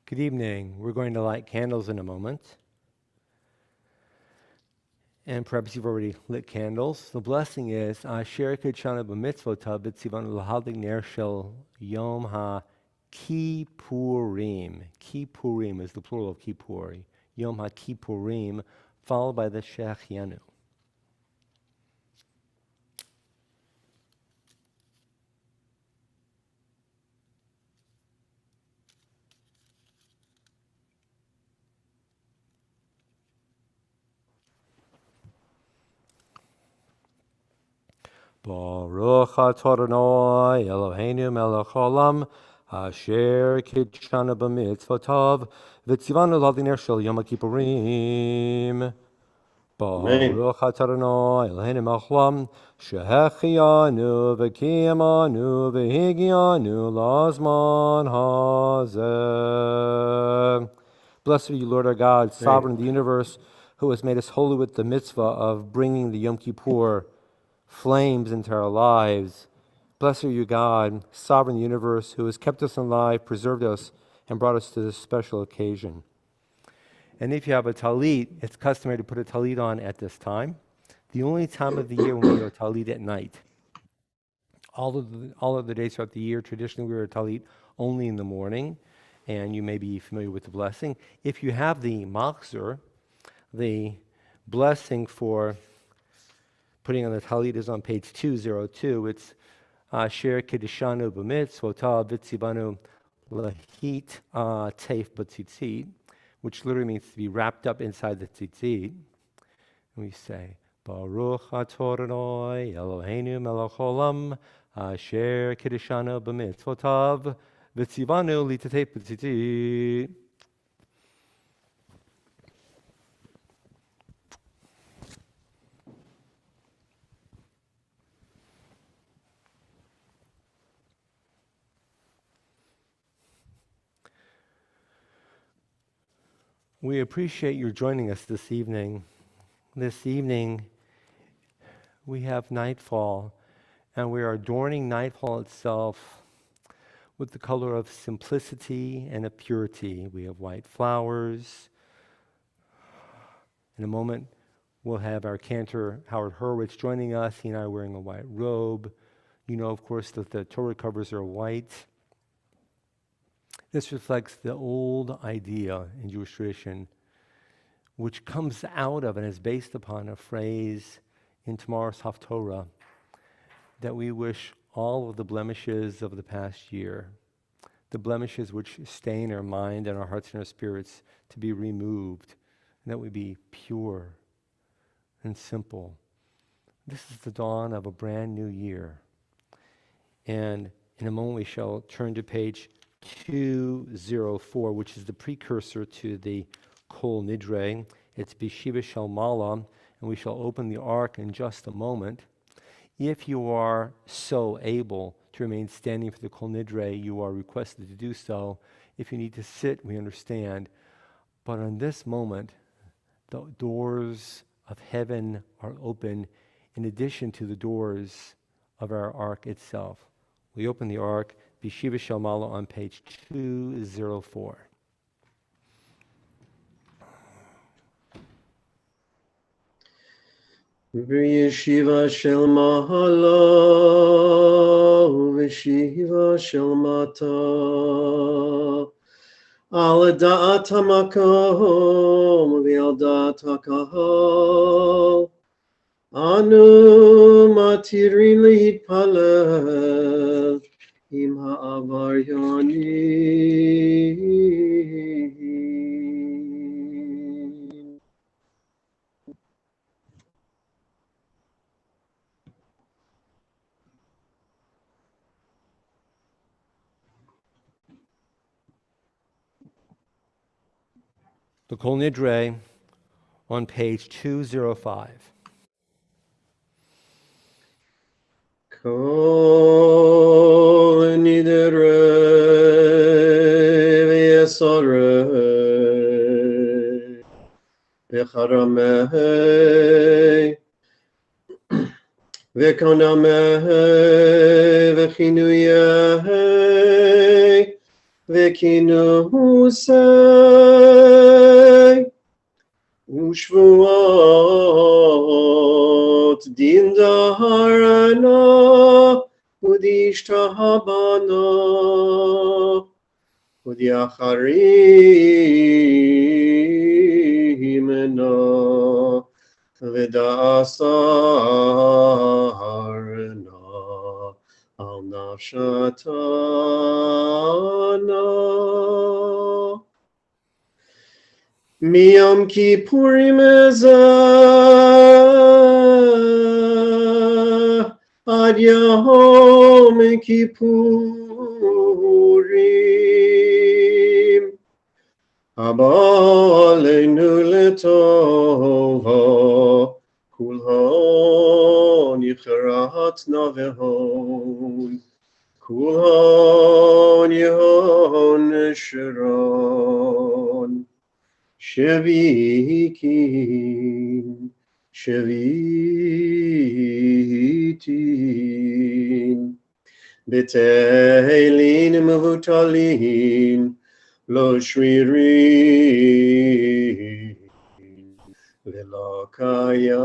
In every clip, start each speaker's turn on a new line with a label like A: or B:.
A: Good evening. We're going to light candles in a moment. And perhaps you've already lit candles. The blessing is Asher Kidshana b'mitzvotav b'tzivan l'haldig ner shel Yom HaKippurim. Kippurim is the plural of Kippur. Yom HaKippurim, followed by the Shechianu. Baruch atah Adonai Eloheinu melech haolam asher kidshanu b'mitzvotav v'tzivanu l'haldig ner shel Yom HaKippurim. Baruch atah Adonai Eloheinu melech haolam shehechianu v'kiyamanu v'higianu lazman hazeh. Blessed are you, Lord our God, sovereign of the universe, who has made us holy with the mitzvah of bringing the Yom Kippur flames into our lives. Blessed are you, God, sovereign of the universe, who has kept us alive, preserved us, and brought us to this special occasion. And if you have a talit, it's customary to put a talit on at this time. The only time of the year when we wear a talit at night. All of the days throughout the year, traditionally we wear a talit only in the morning, and you may be familiar with the blessing. If you have the machzor, the blessing for putting on the talit is on page 202. It's Asher Kiddushanu b'mitzvotav v'tzivanu lahit teif b'tzitzit, which literally means to be wrapped up inside the tzitzit. And we say, Baruch atah Adonai Eloheinu melech haolam asher kiddushanu b'mitzvotav v'tzivanu l'teif b'tzitzit. We appreciate your joining us this evening. This evening, we have nightfall, and we are adorning nightfall itself with the color of simplicity and of purity. We have white flowers. In a moment, we'll have our cantor, Howard Hurwitz, joining us. He and I are wearing a white robe. You know, of course, that the Torah covers are white. This reflects the old idea in Jewish tradition, which comes out of and is based upon a phrase in tomorrow's Haftorah, that we wish all of the blemishes of the past year, the blemishes which stain our mind and our hearts and our spirits, to be removed, and that we be pure and simple. This is the dawn of a brand new year. And in a moment we shall turn to page 204, which is the precursor to the Kol Nidre. It's B'Shiva Shel Mala, and we shall open the ark in just a moment. If you are so able to remain standing for the Kol Nidre, you are requested to do so. If you need to sit, we understand. But in this moment, the doors of heaven are open in addition to the doors of our ark itself. We open the ark, B'Shiva Shel Mala, on page 204.
B: V'yeshiva shel mahala v'yeshiva shel mata al da'at hamakom v'al da'at hakahal anu matirin lihitpalel im ha'avaryanim.
A: The Kol Nidre on page 205.
B: Kol Nidre v'yesarei v'charamei v'konamei v'chinuyei וכינוסי ושבועות דין דהרנה ודשתהבנה ודאחרימנה ודאסרנה על נפשתנה מיום כיפורים הזה עד יום כיפורים הבא עלינו לטובה כולן יכרת נבהון כולן יהון שרון שביתין בתהילין מבוטלין לא שרירים ולא קיימים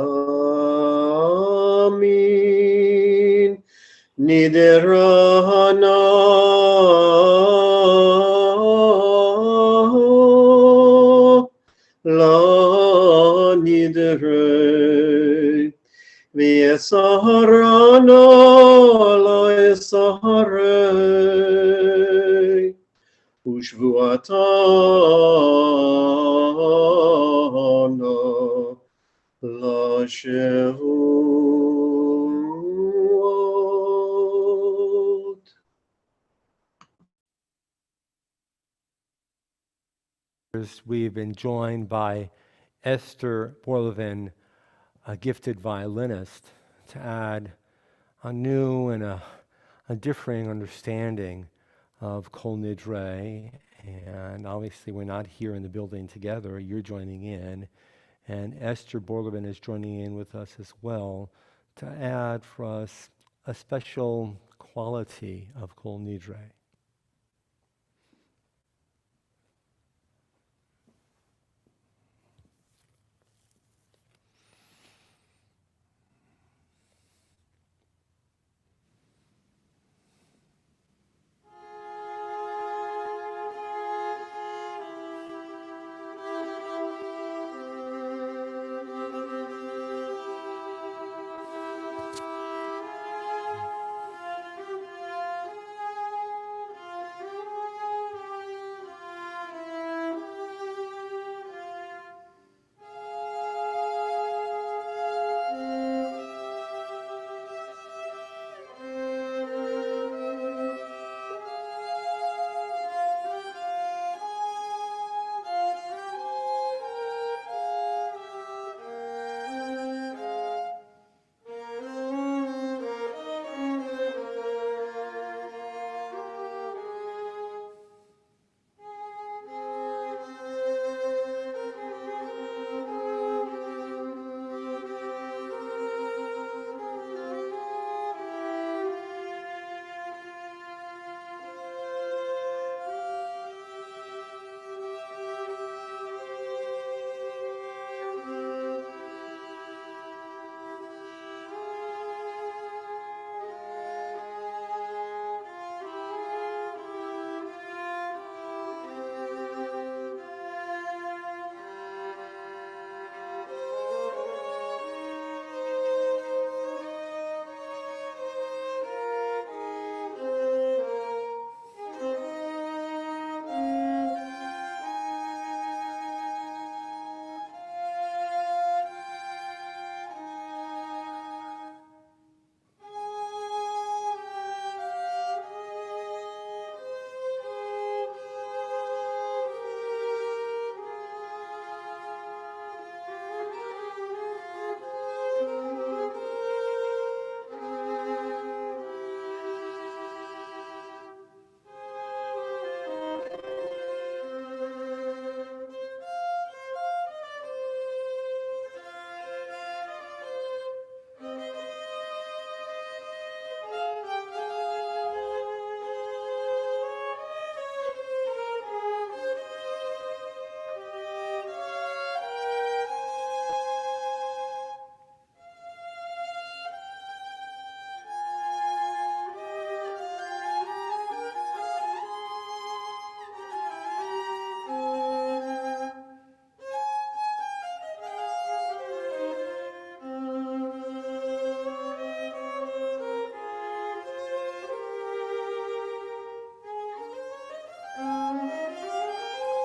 B: נדרנה לא נדרה ויסהרנה לא יסהרה ושבועתנה לא שבועות.
A: We've been joined by Esther Borlevin, a gifted violinist, to add a new and a differing understanding of Kol Nidre. And obviously we're not here in the building together, you're joining in. And Esther Borlevin is joining in with us as well to add for us a special quality of Kol Nidre.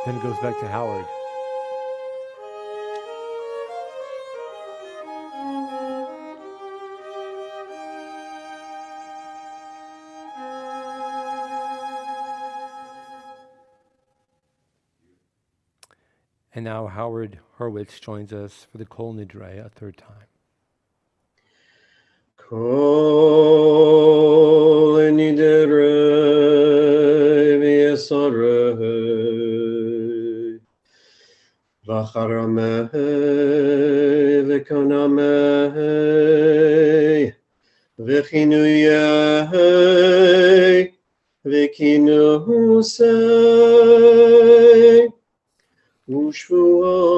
A: Then it goes back to Howard. And now Howard Hurwitz joins us for the Kol Nidre a third time.
B: Kol Nidre v'yesarei v'charamei v'kanamei v'chinuyei v'kinusei Ushvuot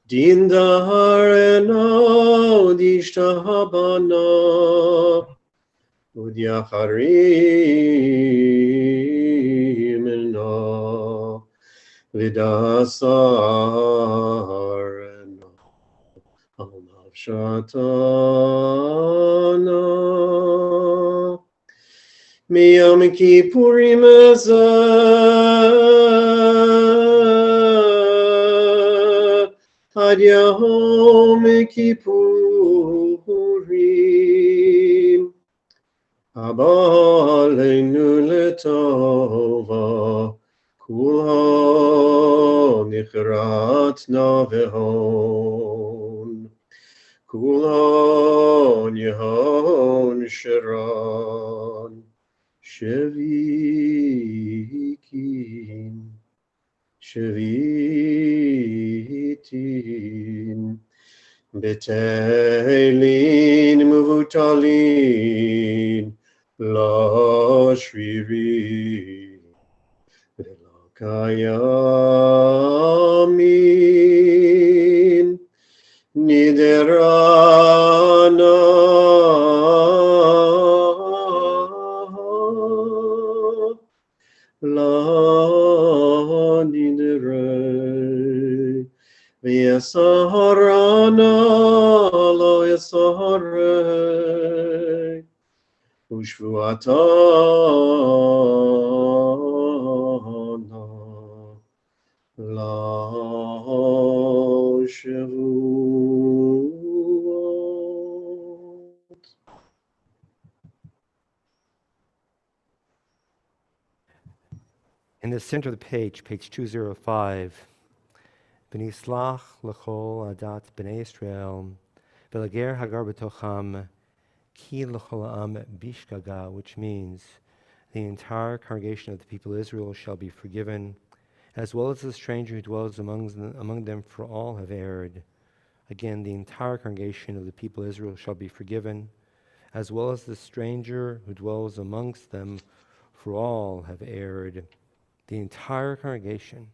B: din daharena udishtahabana udyacharimena vidasarena almavshatana miyam kippurim Ad Yom Kippurim Haba Aleinu Letova Kula Nichrat Navehon Kula Nihon Shiran Shevikim Shevitim Betelin Muvutalin La Shviri Kayamin Niderana La Nidre V'yasarana Lo Yasarei Ushvuatana La Shavuot.
A: In the center of the page 205, B'nislach l'chol adat b'nei Yisrael, v'lager hagar b'tocham ki l'chol ha'am bishkaga, which means the entire congregation of the people of Israel shall be forgiven, as well as the stranger who dwells among them, for all have erred. Again, the entire congregation of the people of Israel shall be forgiven, as well as the stranger who dwells amongst them, for all have erred. The entire congregation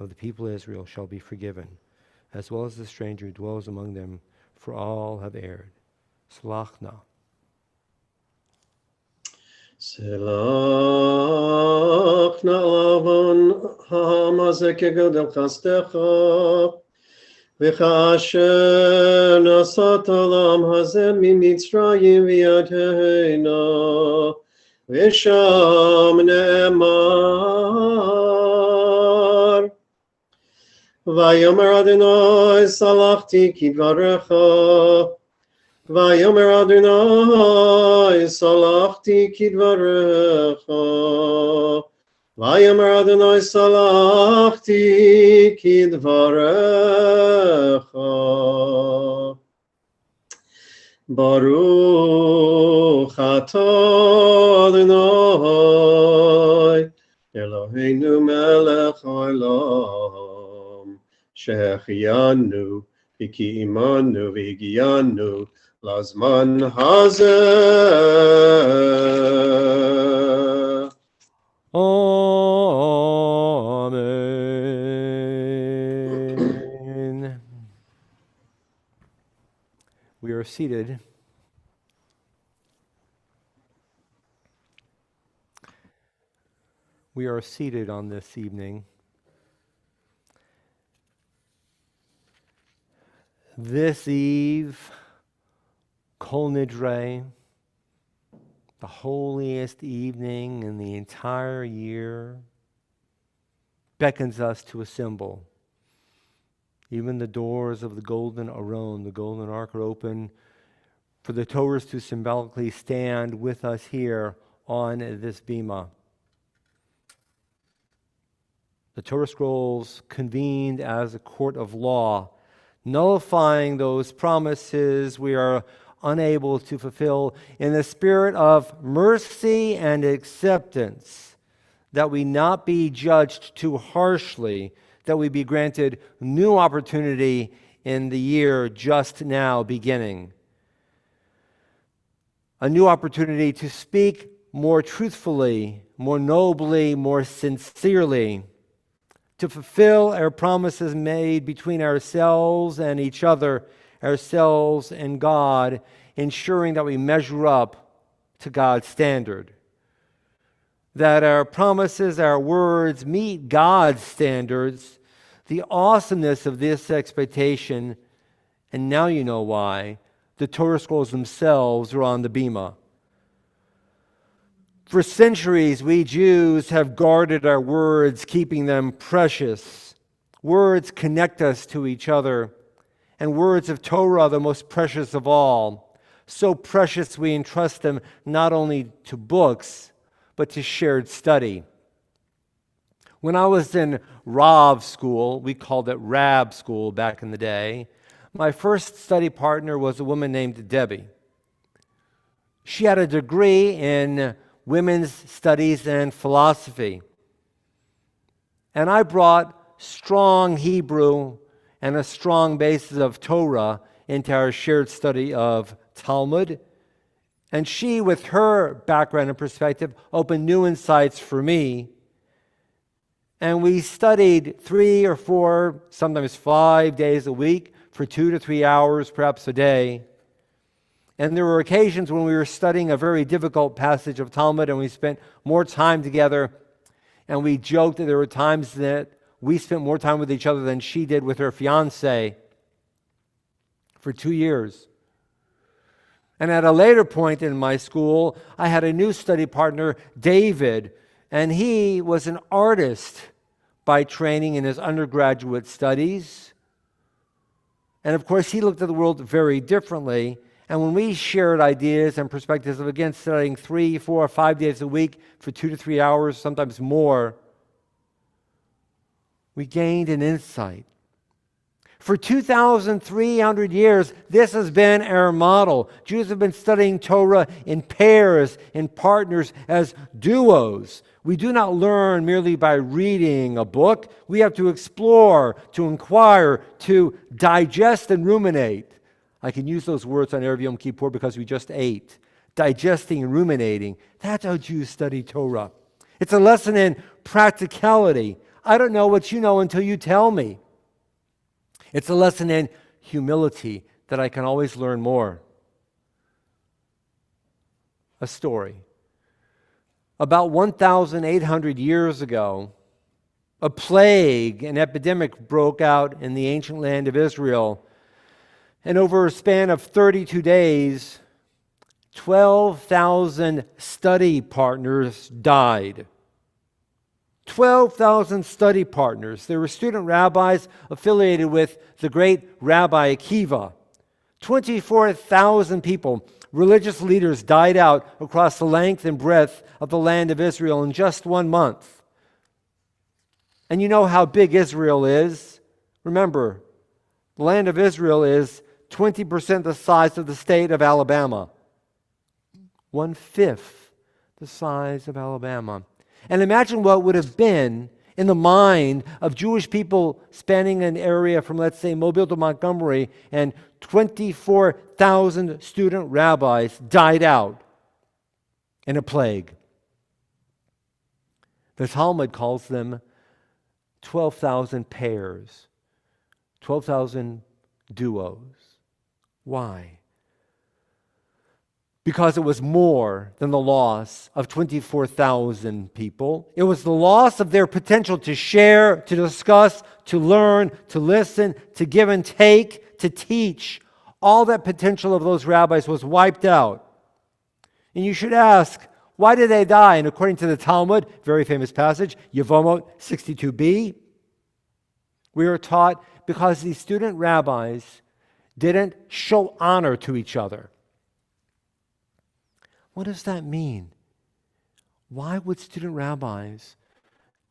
A: of the people of Israel shall be forgiven, as well as the stranger who dwells among them, for all have erred. Slachna.
B: Selachna avon hamazeh kegedel chastecha v'chasher nasat olam hazeh mimitzrayim v'yadeina v'sham ne'emar Vayomer Adonai salachti kidvarecha Vayomer Adonai salachti kidvarecha Vayomer Adonai salachti kidvarecha Baruch atah Adonai Eloheinu melech haolam שהחיינו וקיימנו והגיענו לזמן הזה.
A: Amen. We are seated. We are seated on this evening. This eve, Kol Nidre, the holiest evening in the entire year, beckons us to assemble. Even the doors of the golden aron, the golden ark, are open for the Torahs to symbolically stand with us here on this bema. The Torah scrolls convened as a court of law, nullifying those promises we are unable to fulfill in the spirit of mercy and acceptance, that we not be judged too harshly, that we be granted new opportunity in the year just now beginning. A new opportunity to speak more truthfully, more nobly, more sincerely, to fulfill our promises made between ourselves and each other, ourselves and God, ensuring that we measure up to God's standard. That our promises, our words meet God's standards. The awesomeness of this expectation, and now you know why, the Torah scrolls themselves are on the bema. For centuries, we Jews have guarded our words, keeping them precious. Words connect us to each other, and words of Torah are the most precious of all. So precious we entrust them not only to books, but to shared study. When I was in Rav school, we called it Rab school back in the day, my first study partner was a woman named Debbie. She had a degree in women's studies and philosophy. And I brought strong Hebrew and a strong basis of Torah into our shared study of Talmud. And she, with her background and perspective, opened new insights for me. And we studied 3 or 4, sometimes 5 days a week for 2 to 3 hours, perhaps a day. And there were occasions when we were studying a very difficult passage of Talmud and we spent more time together. And we joked that there were times that we spent more time with each other than she did with her fiancé for 2 years. And at a later point in my school, I had a new study partner, David, and he was an artist by training in his undergraduate studies. And of course, he looked at the world very differently. And when we shared ideas and perspectives of, again, studying 3, 4, 5 days a week for 2 to 3 hours, sometimes more, we gained an insight. For 2,300 years, this has been our model. Jews have been studying Torah in pairs, in partners, as duos. We do not learn merely by reading a book. We have to explore, to inquire, to digest and ruminate. I can use those words on Erev Yom Kippur because we just ate. Digesting and ruminating. That's how Jews study Torah. It's a lesson in practicality. I don't know what you know until you tell me. It's a lesson in humility that I can always learn more. A story. About 1,800 years ago, a plague, an epidemic broke out in the ancient land of Israel. And over a span of 32 days, 12,000 study partners died. 12,000 study partners. They were student rabbis affiliated with the great Rabbi Akiva. 24,000 people, religious leaders, died out across the length and breadth of the land of Israel in just 1 month. And you know how big Israel is. Remember, the land of Israel is 20% the size of the state of Alabama. 1/5 the size of Alabama. And imagine what would have been in the mind of Jewish people spanning an area from, let's say, Mobile to Montgomery, and 24,000 student rabbis died out in a plague. The Talmud calls them 12,000 pairs, 12,000 duos. Why? Because it was more than the loss of 24,000 people. It was the loss of their potential to share, to discuss, to learn, to listen, to give and take, to teach. All that potential of those rabbis was wiped out. And you should ask, Why did they die? And according to the Talmud, very famous passage, Yevamot 62b, we are taught because these student rabbis didn't show honor to each other. What does that mean? Why would student rabbis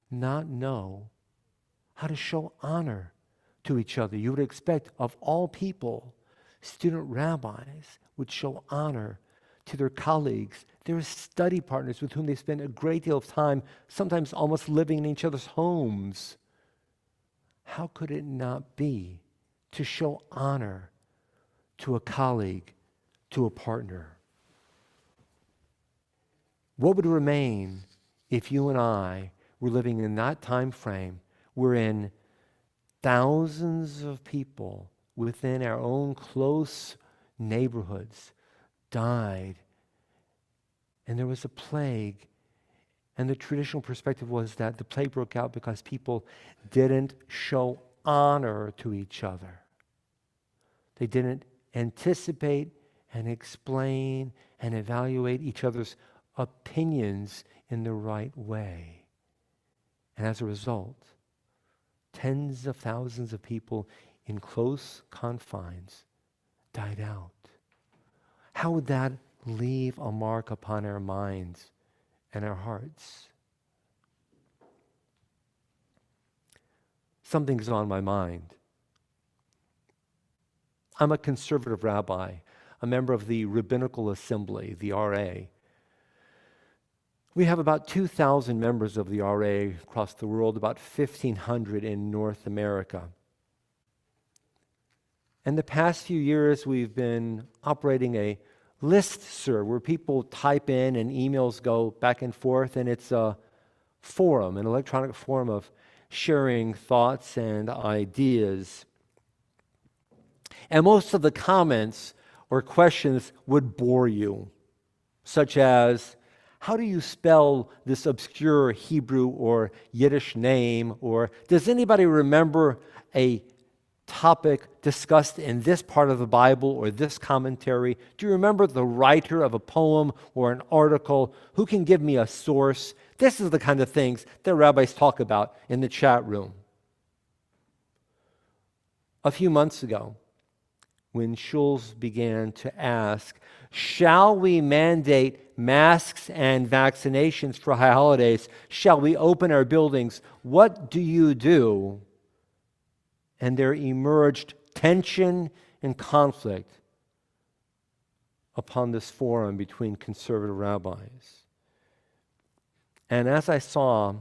A: not know how to show honor to each other? You would expect, of all people, student rabbis would show honor to their colleagues, their study partners with whom they spend a great deal of time, sometimes almost living in each other's homes. How could it not be to show honor to a colleague, to a partner? What would remain if you and I were living in that time frame wherein thousands of people within our own close neighborhoods died, and there was a plague, and the traditional perspective was that the plague broke out because people didn't show honor to each other. They didn't anticipate and explain and evaluate each other's opinions in the right way. And as a result, tens of thousands of people in close confines died out. How would that leave a mark upon our minds and our hearts? Something's on my mind. I'm a conservative rabbi, a member of the Rabbinical Assembly, the RA. We have about 2,000 members of the RA across the world, about 1,500 in North America. In the past few years, we've been operating a listserv where people type in and emails go back and forth, and it's a forum, an electronic forum of sharing thoughts and ideas. And most of the comments or questions would bore you, such as, how do you spell this obscure Hebrew or Yiddish name? Or does anybody remember a topic discussed in this part of the Bible or this commentary? Do you remember the writer of a poem or an article? Who can give me a source? This is the kind of things that rabbis talk about in the chat room. A few months ago, when shuls began to ask, shall we mandate masks and vaccinations for high holidays? Shall we open our buildings? What do you do? And there emerged tension and conflict upon this forum between conservative rabbis. And as I saw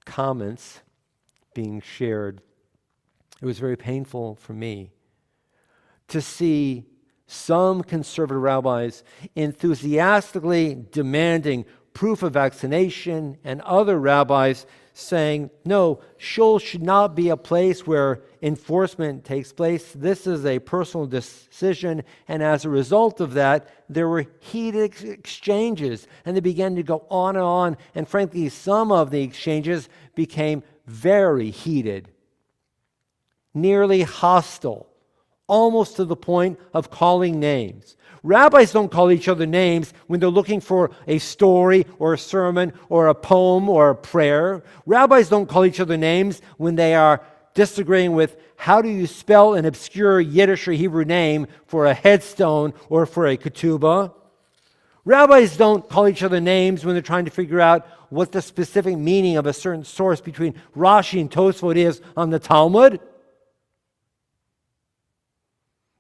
A: comments being shared, it was very painful for me to see some conservative rabbis enthusiastically demanding proof of vaccination, and other rabbis saying, no, shul should not be a place where enforcement takes place. This is a personal decision. And as a result of that, there were heated exchanges, and they began to go on and on. And frankly, some of the exchanges became very heated, nearly hostile, almost to the point of calling names. Rabbis don't call each other names when they're looking for a story or a sermon or a poem or a prayer. Rabbis don't call each other names when they are disagreeing with how do you spell an obscure Yiddish or Hebrew name for a headstone or for a ketubah. Rabbis don't call each other names when they're trying to figure out what the specific meaning of a certain source between Rashi and Tosfot is on the Talmud.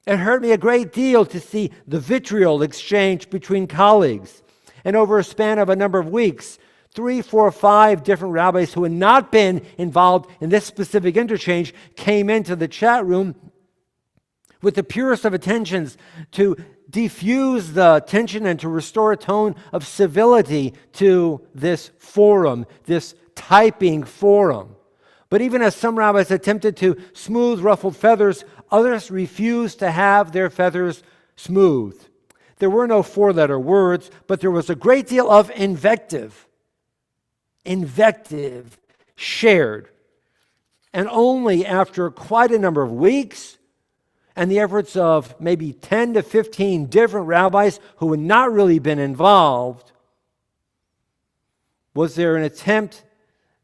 A: It hurt me a great deal to see the vitriol exchanged between colleagues. And over a span of a number of weeks, 3, 4, 5 different rabbis who had not been involved in this specific interchange came into the chat room with the purest of intentions to diffuse the tension and to restore a tone of civility to this forum, this typing forum. But even as some rabbis attempted to smooth ruffled feathers, others refused to have their feathers smooth. There were no 4-letter words, but there was a great deal of invective shared. And only after quite a number of weeks and the efforts of maybe 10 to 15 different rabbis who had not really been involved, was there an attempt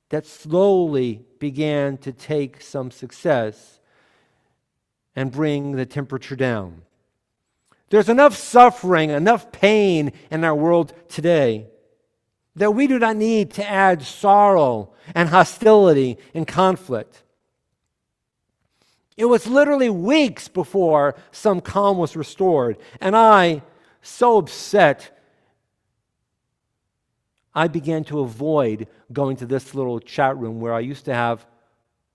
A: that slowly began to take some success and bring the temperature down. There's enough suffering, enough pain in our world today that we do not need to add sorrow and hostility and conflict. It was literally weeks before some calm was restored, and I, so upset, I began to avoid going to this little chat room where I used to have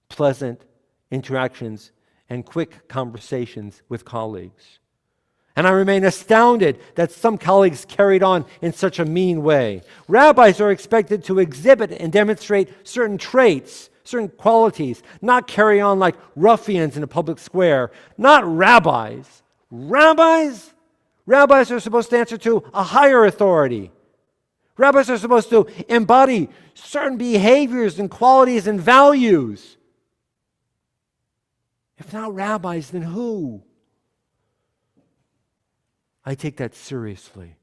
A: pleasant interactions and quick conversations with colleagues. And I remain astounded that some colleagues carried on in such a mean way. Rabbis are expected to exhibit and demonstrate certain traits, certain qualities, not carry on like ruffians in a public square. Not rabbis. Rabbis? Rabbis are supposed to answer to a higher authority. Rabbis are supposed to embody certain behaviors and qualities and values. If not rabbis, then who? I take that seriously.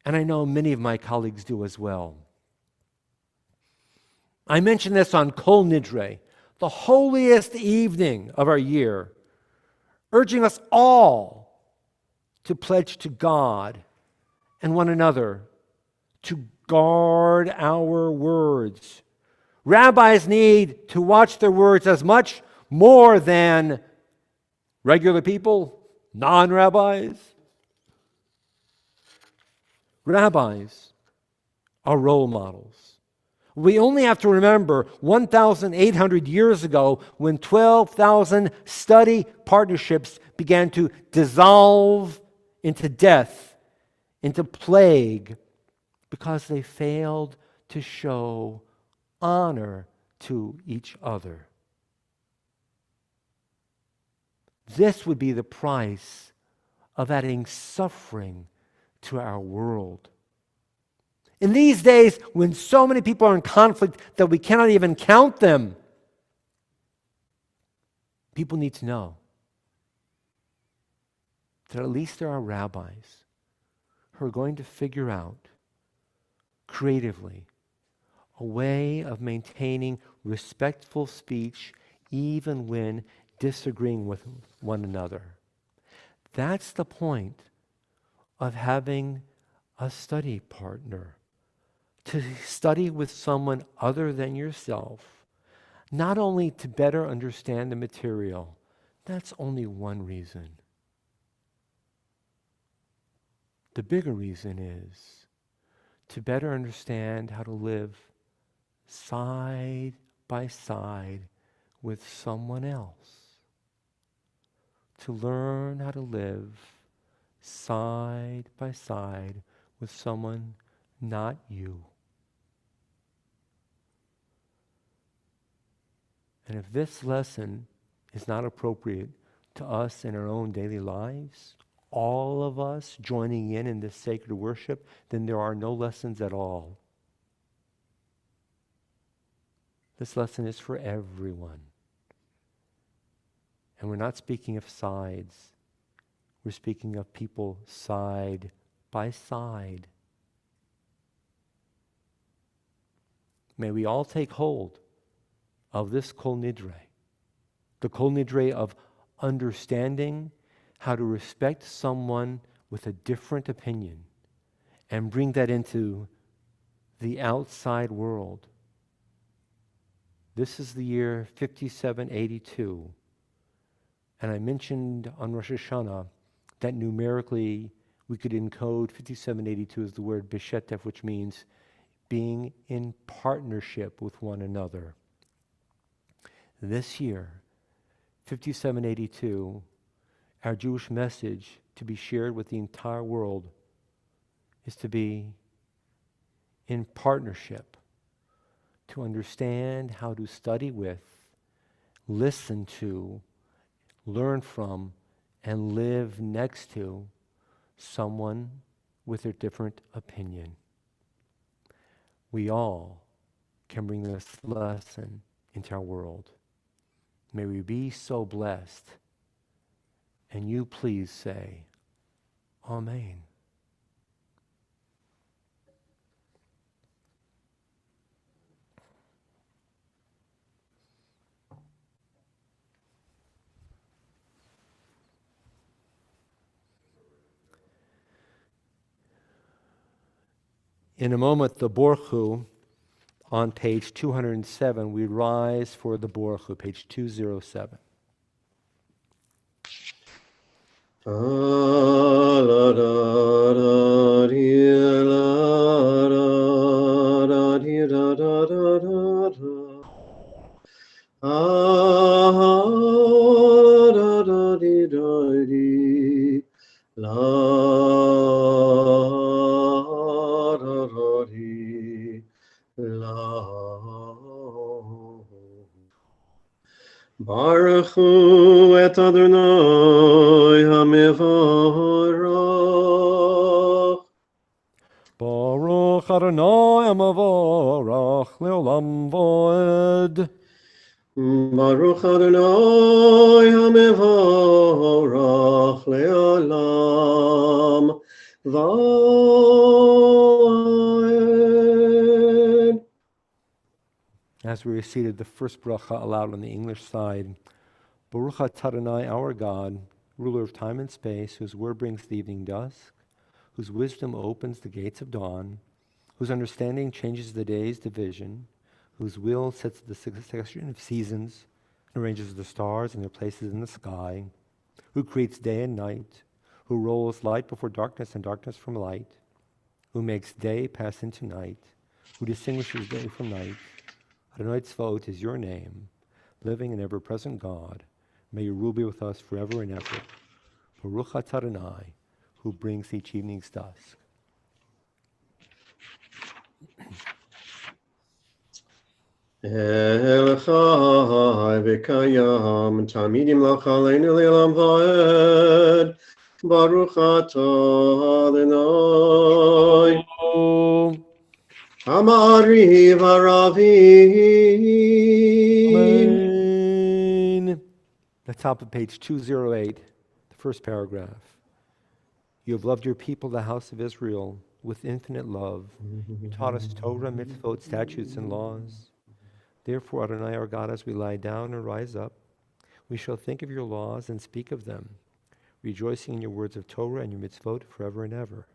A: And I know many of my colleagues do as well. I mentioned this on Kol Nidre, the holiest evening of our year, urging us all to pledge to God and one another to guard our words. Rabbis need to watch their words as much more than regular people, non-rabbis. Rabbis are role models. We only have to remember 1,800 years ago when 12,000 study partnerships began to dissolve into death, into plague, because they failed to show honor to each other. This would be the price of adding suffering to our world. In these days, when so many people are in conflict that we cannot even count them, people need to know that at least there are rabbis who are going to figure out creatively a way of maintaining respectful speech even when disagreeing with one another. That's the point of having a study partner. To study with someone other than yourself, not only to better understand the material, that's only one reason. The bigger reason is to better understand how to live side by side with someone else. To learn how to live side by side with someone not you. And if this lesson is not appropriate to us in our own daily lives, all of us joining in this sacred worship, then there are no lessons at all. This lesson is for everyone. And we're not speaking of sides. We're speaking of people side by side. May we all take hold of this Kol Nidre, the Kol Nidre of understanding how to respect someone with a different opinion and bring that into the outside world. This is the year 5782, and I mentioned on Rosh Hashanah that numerically we could encode 5782 as the word Beshetef, which means being in partnership with one another. This year, 5782, our Jewish message to be shared with the entire world is to be in partnership, to understand how to study with, listen to, learn from, and live next to someone with a different opinion. We all can bring this lesson into our world. May we be so blessed. And you please say, Amen. In a moment, the Borchu on page 207, we rise for the Borchu, page 207.
B: Baruch Hu et Adonai HaMevorach.
A: Baruch Adonai Amavorach Leolam Voed.
B: Baruch Adonai HaMevorach Leolam Voed.
A: As we recited the first bracha aloud on the English side, Baruch atah Adonai, our God, ruler of time and space, whose word brings the evening dusk, whose wisdom opens the gates of dawn, whose understanding changes the day's division, whose will sets the succession of seasons, and arranges the stars in their places in the sky, who creates day and night, who rolls light before darkness and darkness from light, who makes day pass into night, who distinguishes day from night. Adonai Tzvaot is your name, living and ever-present God. May your rule be with us forever and ever. Baruch atah Adonai, who brings each evening's dusk.
B: El Chai v'kayam tamidim l'chaleinu le'olam va'ed. Baruch atah Adonai Amari v'ravim.
A: Amen. The top of page 208, the first paragraph. You have loved your people, the house of Israel, with infinite love. You taught us Torah, mitzvot, statutes, and laws. Therefore, Adonai, our God, as we lie down and rise up, we shall think of your laws and speak of them, rejoicing in your words of Torah and your mitzvot forever and ever.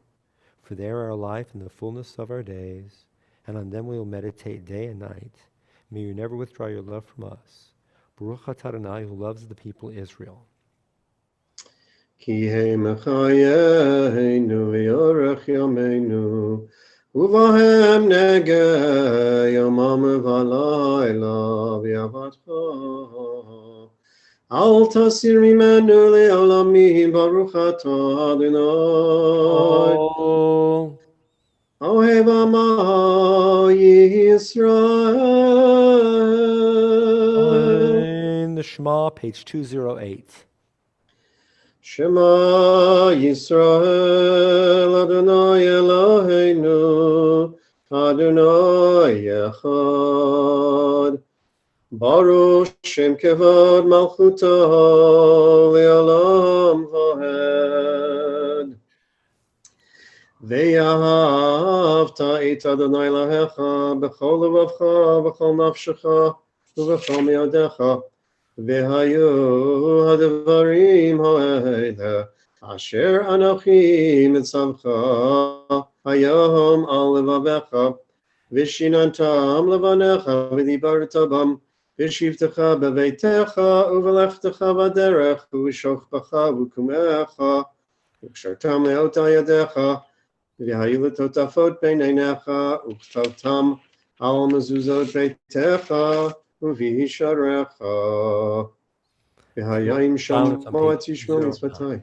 A: For they are our life and the fullness of our days, and on them we will meditate day and night. May you never withdraw your love from us. Baruch atah Adonai, who loves the people Israel.
B: Ki he mechayeinu v'yorech yameinu uvahem nege yomam v'alayla v'yavatcha al tasir mimenu le'olamim baruch atah Adonai ohev ama Yisrael.
A: In the Shema, page 208.
B: Shema Yisrael Adonai Eloheinu Adonai Echad Baruch Shem Kevod Malchuto Le'olam Vahed Ve'ahavta et Adonai Lahecha B'chol levavcha B'chol nafshecha U'b'chol me'odecha V'hayu hadvarim ha'ele asher anochi mitzavcha hayom al levavecha v'shinantam levanecha v'dibarta bam v'shivtecha b'veitecha u'v'lechtecha v'derech u'shochbacha v'kumecha u'kshartam le'ota yadecha v'hayu letotafot b'neinecha u'ktavtam al mezuzot beitecha Uvisharecha V'hayim shamoat yishmo mitzvatai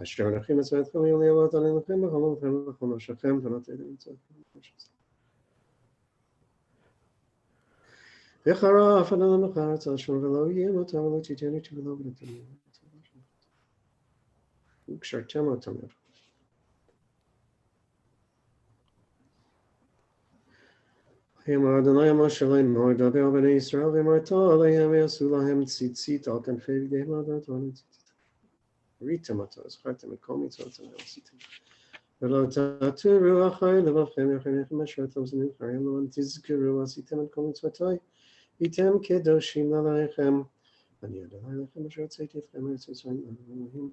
B: Asher nachim mitzvatchem yoliavot alechem v'cholom v'chol nafshechem v'notedim mitzvatchem v'charaf adonam l'charetz ashur v'lo yeh motam v'lo titenu v'lo v'notedim u'kshartem otam Adonai Moshe Le'mor daber b'nei Yisrael v'marta alehem v'yasu lahem tzitzit al kanfei v'gehem adonai tzitzit. Ritem ato zchartem et kol mitzvotam v'asitem. V'lo tatu ruach hay levavchem yachanechem asher tavzim charem lo tizkeru asitem et kol mitzvotai item kedoshim la'aleichem. Ani Adonai lechem asher tzayti etchem eretz Yisrael Elohim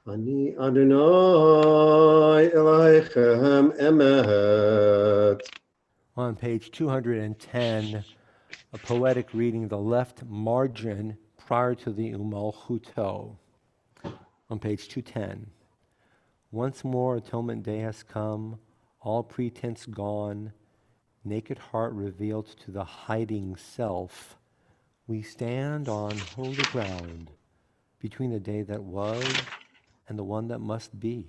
B: Ani Adonai Elohechem Emet.
A: On page 210, a poetic reading, the left margin prior to the Umalchuto. On page 210, once more atonement day has come, all pretense gone, naked heart revealed to the hiding self. We stand on holy ground between the day that was and the one that must be.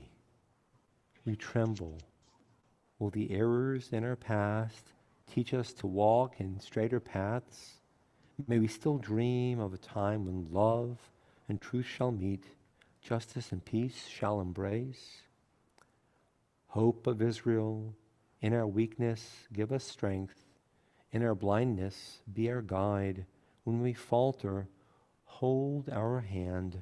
A: We tremble. Will the errors in our past teach us to walk in straighter paths? May we still dream of a time when love and truth shall meet, justice and peace shall embrace. Hope of Israel, in our weakness give us strength. In our blindness be our guide. When we falter, hold our hand.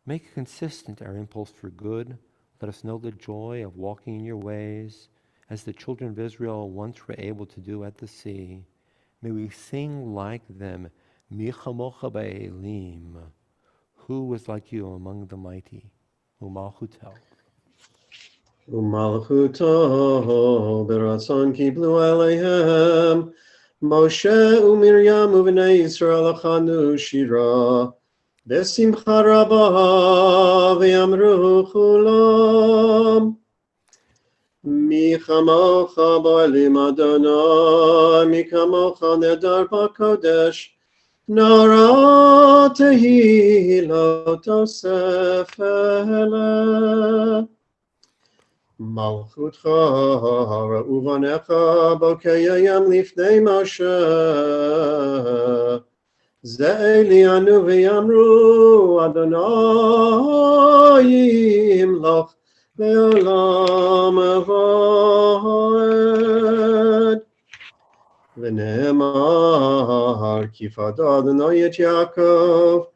A: Make consistent our impulse for good. Let us know the joy of walking in your ways, as the children of Israel once were able to do at the sea. May we sing like them, Mi chamocha ba'elim. Who was like you among the mighty? Umalchuto.
B: Umalchuto beratzon kiblu eleihem. Moshe uMiriam u'bnei Yisrael achanu shira. Besimcha rabah v'yamru chulam. Mi chamocha ba'elim Adonai, mi kamocha nedar b'kodesh. Nara tehilo tosef ele. Malchutcha uvanecha bokeyayam lifnei Moshe. Ze'elianu v'yamru Adonai yimloch le'olam avoed. V'ne'emar kifada Adonai et Yaakov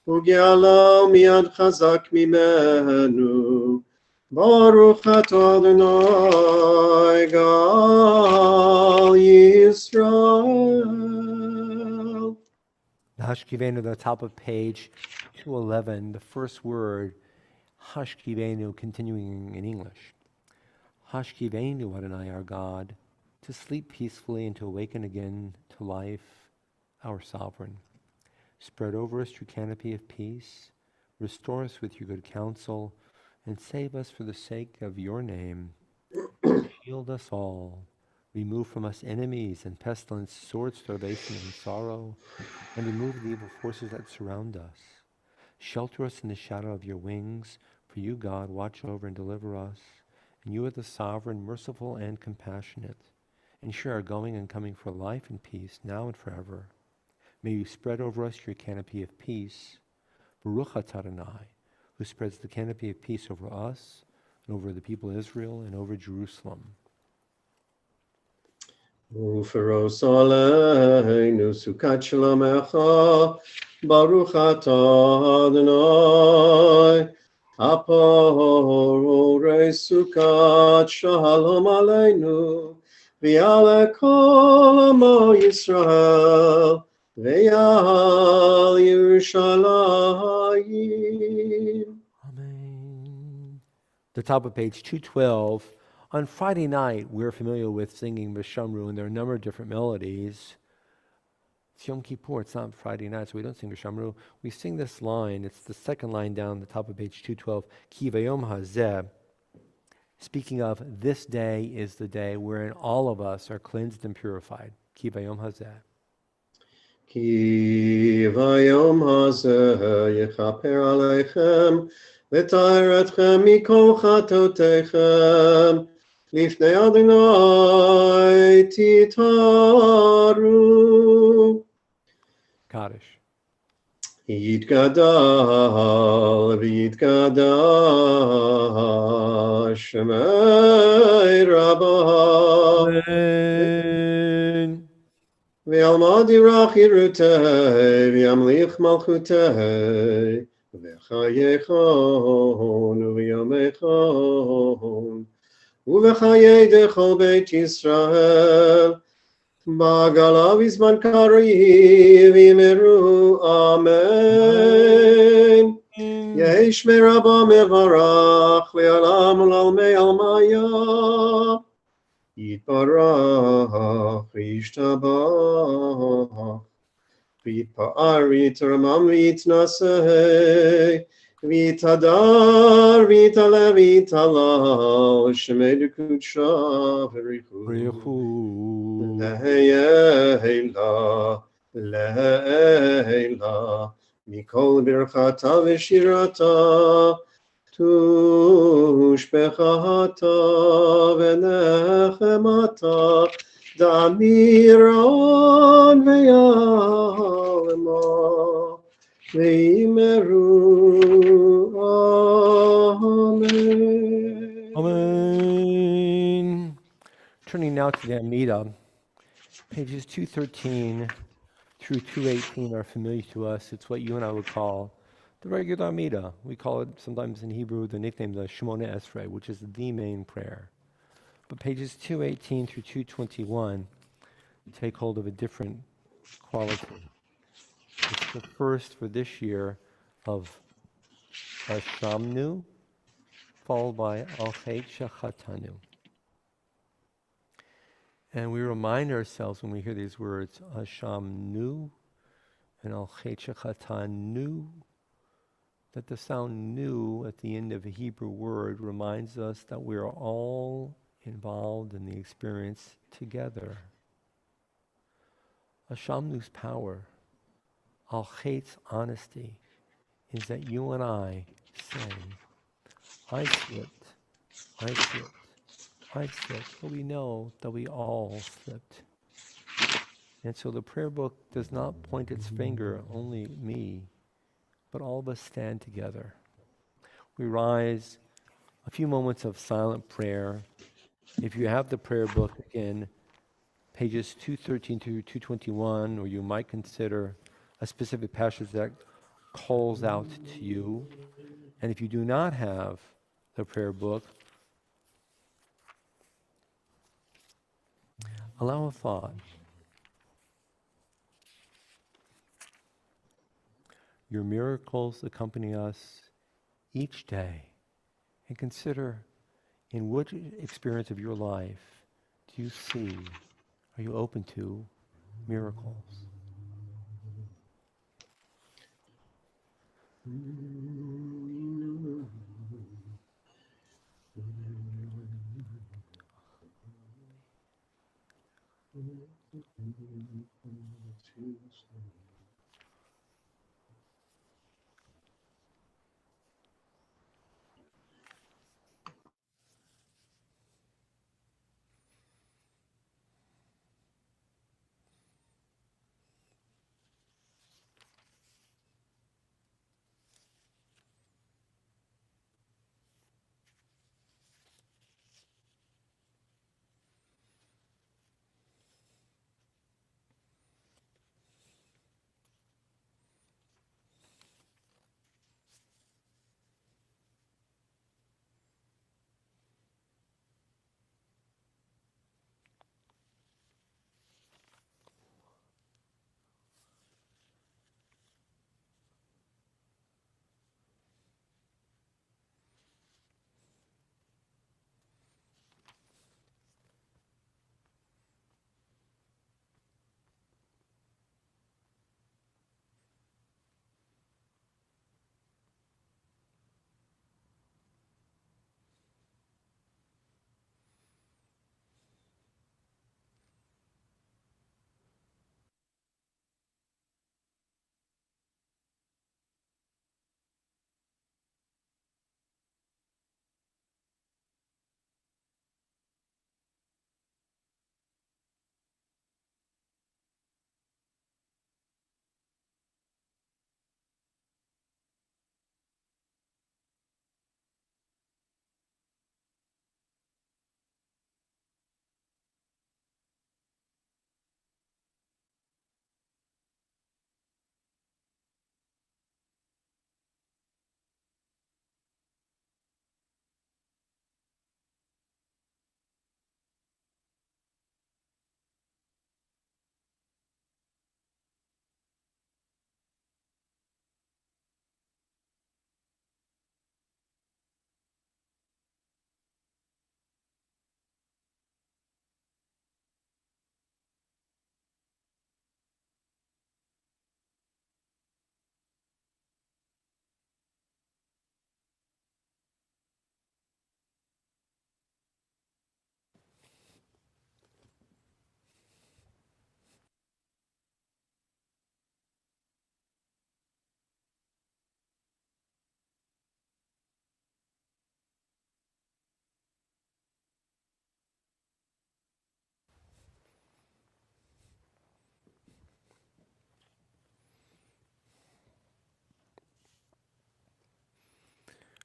B: u'ge'alo miyad chazak mimenu. Baruch atah Adonai gal Yisrael.
A: Hashkivenu, the top of page 211, the first word, Hashkivenu, continuing in English. Hashkivenu, Adonai, our God, to sleep peacefully and to awaken again to life, our sovereign. Spread over us your canopy of peace, restore us with your good counsel, and save us for the sake of your name. Shield us all. Remove from us enemies and pestilence, sword, starvation, and sorrow, and remove the evil forces that surround us. Shelter us in the shadow of your wings, for you, God, watch over and deliver us, and you are the sovereign, merciful, and compassionate. Ensure our going and coming for life and peace, now and forever. May you spread over us your canopy of peace. Baruch atah Adonai, who spreads the canopy of peace over us, and over the people of Israel, and over Jerusalem.
B: Uferos aleinu sukat shalomecha, Baruch atah Adonai, Apore sukat shalom aleinu, v'ale kol amo Yisrael, v'yal Yerushalayim.
A: Amen. The top of page 212. On Friday night, we're familiar with singing Vishamru, and there are a number of different melodies. It's Yom Kippur, it's not Friday night, so we don't sing Vishamru. We sing this line, it's the second line down the top of page 212, Ki vayom hazeh. Speaking of, this day is the day wherein all of us are cleansed and purified. Ki vayom hazeh.
B: Ki vayom hazeh yechaper aleichem, v'taher etchem mikol chatotechem, lifnei Adonai titaru.
A: Kaddish.
B: Yitgadal v'yitgadal shemei rabbah.
A: Amen.
B: V'yalmad yirach yirutei, v'yamlich malchutei, v'chayechon, v'yamechon, uv'chayei dechol beit Yisrael, ba'gala v'zman kari, v'yimeru, Amen. יש מרבה מברך לעולם ולעלמי עלמיה. יתברך וישתבח. ויתפאר ויתרומם ויתנשא. ויתהדר ויתעלה ויתהלל. שמי דקודשא ובריחו. לעילא. לעילא. מכל ברכתה ושירתה, תושבחתה ונחמתה, דמירון ויעלמה, ויאמרו אמן.
A: Amen. Turning now to the Amida, pages 213 through 218 are familiar to us. It's what you and I would call the regular Amida. We call it sometimes in Hebrew the nickname the Shemona Esrei, which is the main prayer. But pages 218 through 221 take hold of a different quality. It's the first for this year of Ashamnu, followed by Al-Chet Shechatanu. And we remind ourselves when we hear these words, Ashamnu and Al-Chet Shechatanu, that the sound nu at the end of a Hebrew word reminds us that we are all involved in the experience together. Ashamnu's power, Al-Chet's honesty, is that you and I say, I slipped, I slipped, I slipped, but we know that we all slipped. And so the prayer book does not point its finger only at me, but all of us stand together. We rise, a few moments of silent prayer. If you have the prayer book, again, pages 213 to 221, or you might consider a specific passage that calls out to you. And if you do not have the prayer book, allow a thought. Your miracles accompany us each day. And consider, in which experience of your life do you see, are you open to miracles?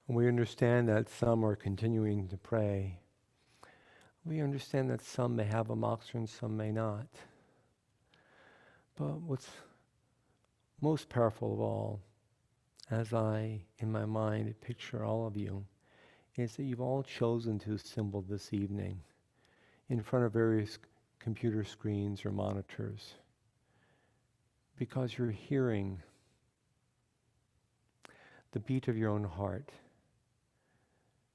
A: We understand that some are continuing to pray. We understand that some may have a moxer and some may not. But what's most powerful of all, as I, in my mind, picture all of you, is that you've all chosen to assemble this evening in front of various computer screens or monitors because you're hearing the beat of your own heart,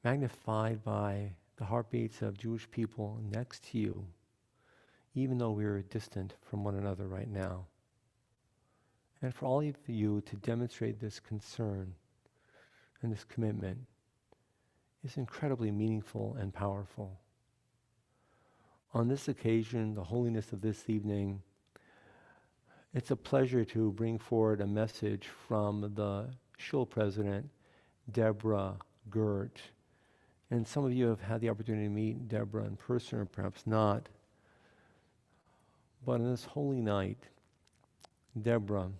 A: magnified by the heartbeats of Jewish people next to you, even though we're distant from one another right now. And for all of you to demonstrate this concern and this commitment is incredibly meaningful and powerful. On this occasion, the holiness of this evening, it's a pleasure to bring forward a message from the Shul President, Deborah Gert. And some of you have had the opportunity to meet Deborah in person, or perhaps not. But on this holy night, Deborah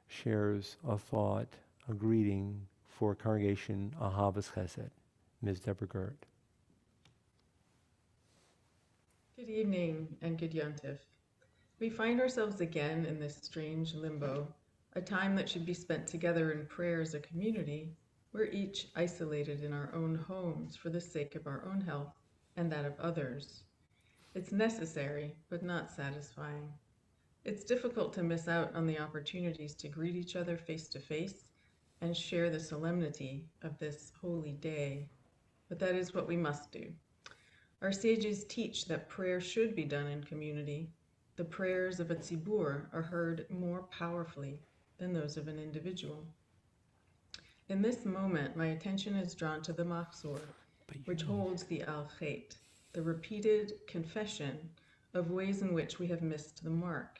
A: shares a thought, a greeting for Congregation Ahavas Chesed. Ms. Deborah Gert.
C: Good evening and good Yontif. We find ourselves again in this strange limbo, a time that should be spent together in prayer as a community. We're each isolated in our own homes for the sake of our own health and that of others. It's necessary, but not satisfying. It's difficult to miss out on the opportunities to greet each other face to face and share the solemnity of this holy day. But that is what we must do. Our sages teach that prayer should be done in community. The prayers of a tzibur are heard more powerfully than those of an individual. In this moment, my attention is drawn to the machzor, which holds the al-chet, the repeated confession of ways in which we have missed the mark.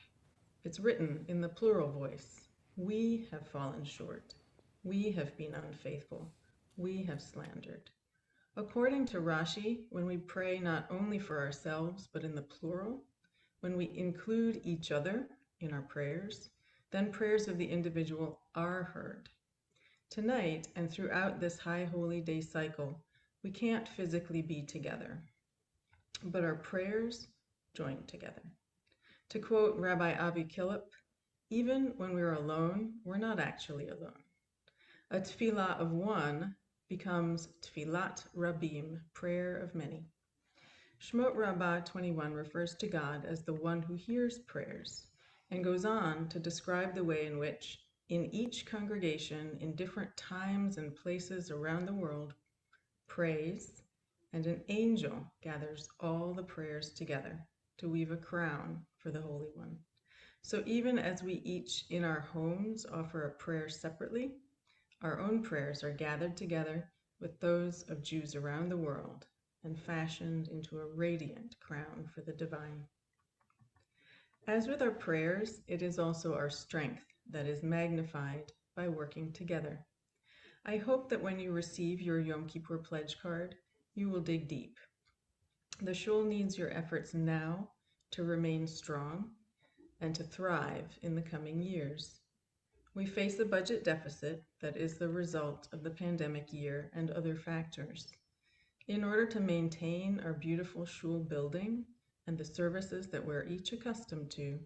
C: It's written in the plural voice. We have fallen short. We have been unfaithful. We have slandered. According to Rashi, when we pray not only for ourselves, but in the plural, when we include each other in our prayers, then prayers of the individual are heard. Tonight and throughout this high holy day cycle, we can't physically be together, but our prayers join together. To quote Rabbi Avi Killip, even when we're alone, we're not actually alone. A tefillah of one becomes tfilat rabim, prayer of many. Shmot Rabbah 21 refers to God as the one who hears prayers and goes on to describe the way in which, in each congregation, in different times and places around the world, prays, and an angel gathers all the prayers together to weave a crown for the Holy One. So even as we each in our homes offer a prayer separately, our own prayers are gathered together with those of Jews around the world and fashioned into a radiant crown for the divine. As with our prayers, it is also our strength that is magnified by working together. I hope that when you receive your Yom Kippur pledge card, you will dig deep. The shul needs your efforts now to remain strong and to thrive in the coming years. We face a budget deficit that is the result of the pandemic year and other factors. In order to maintain our beautiful shul building and the services that we're each accustomed to,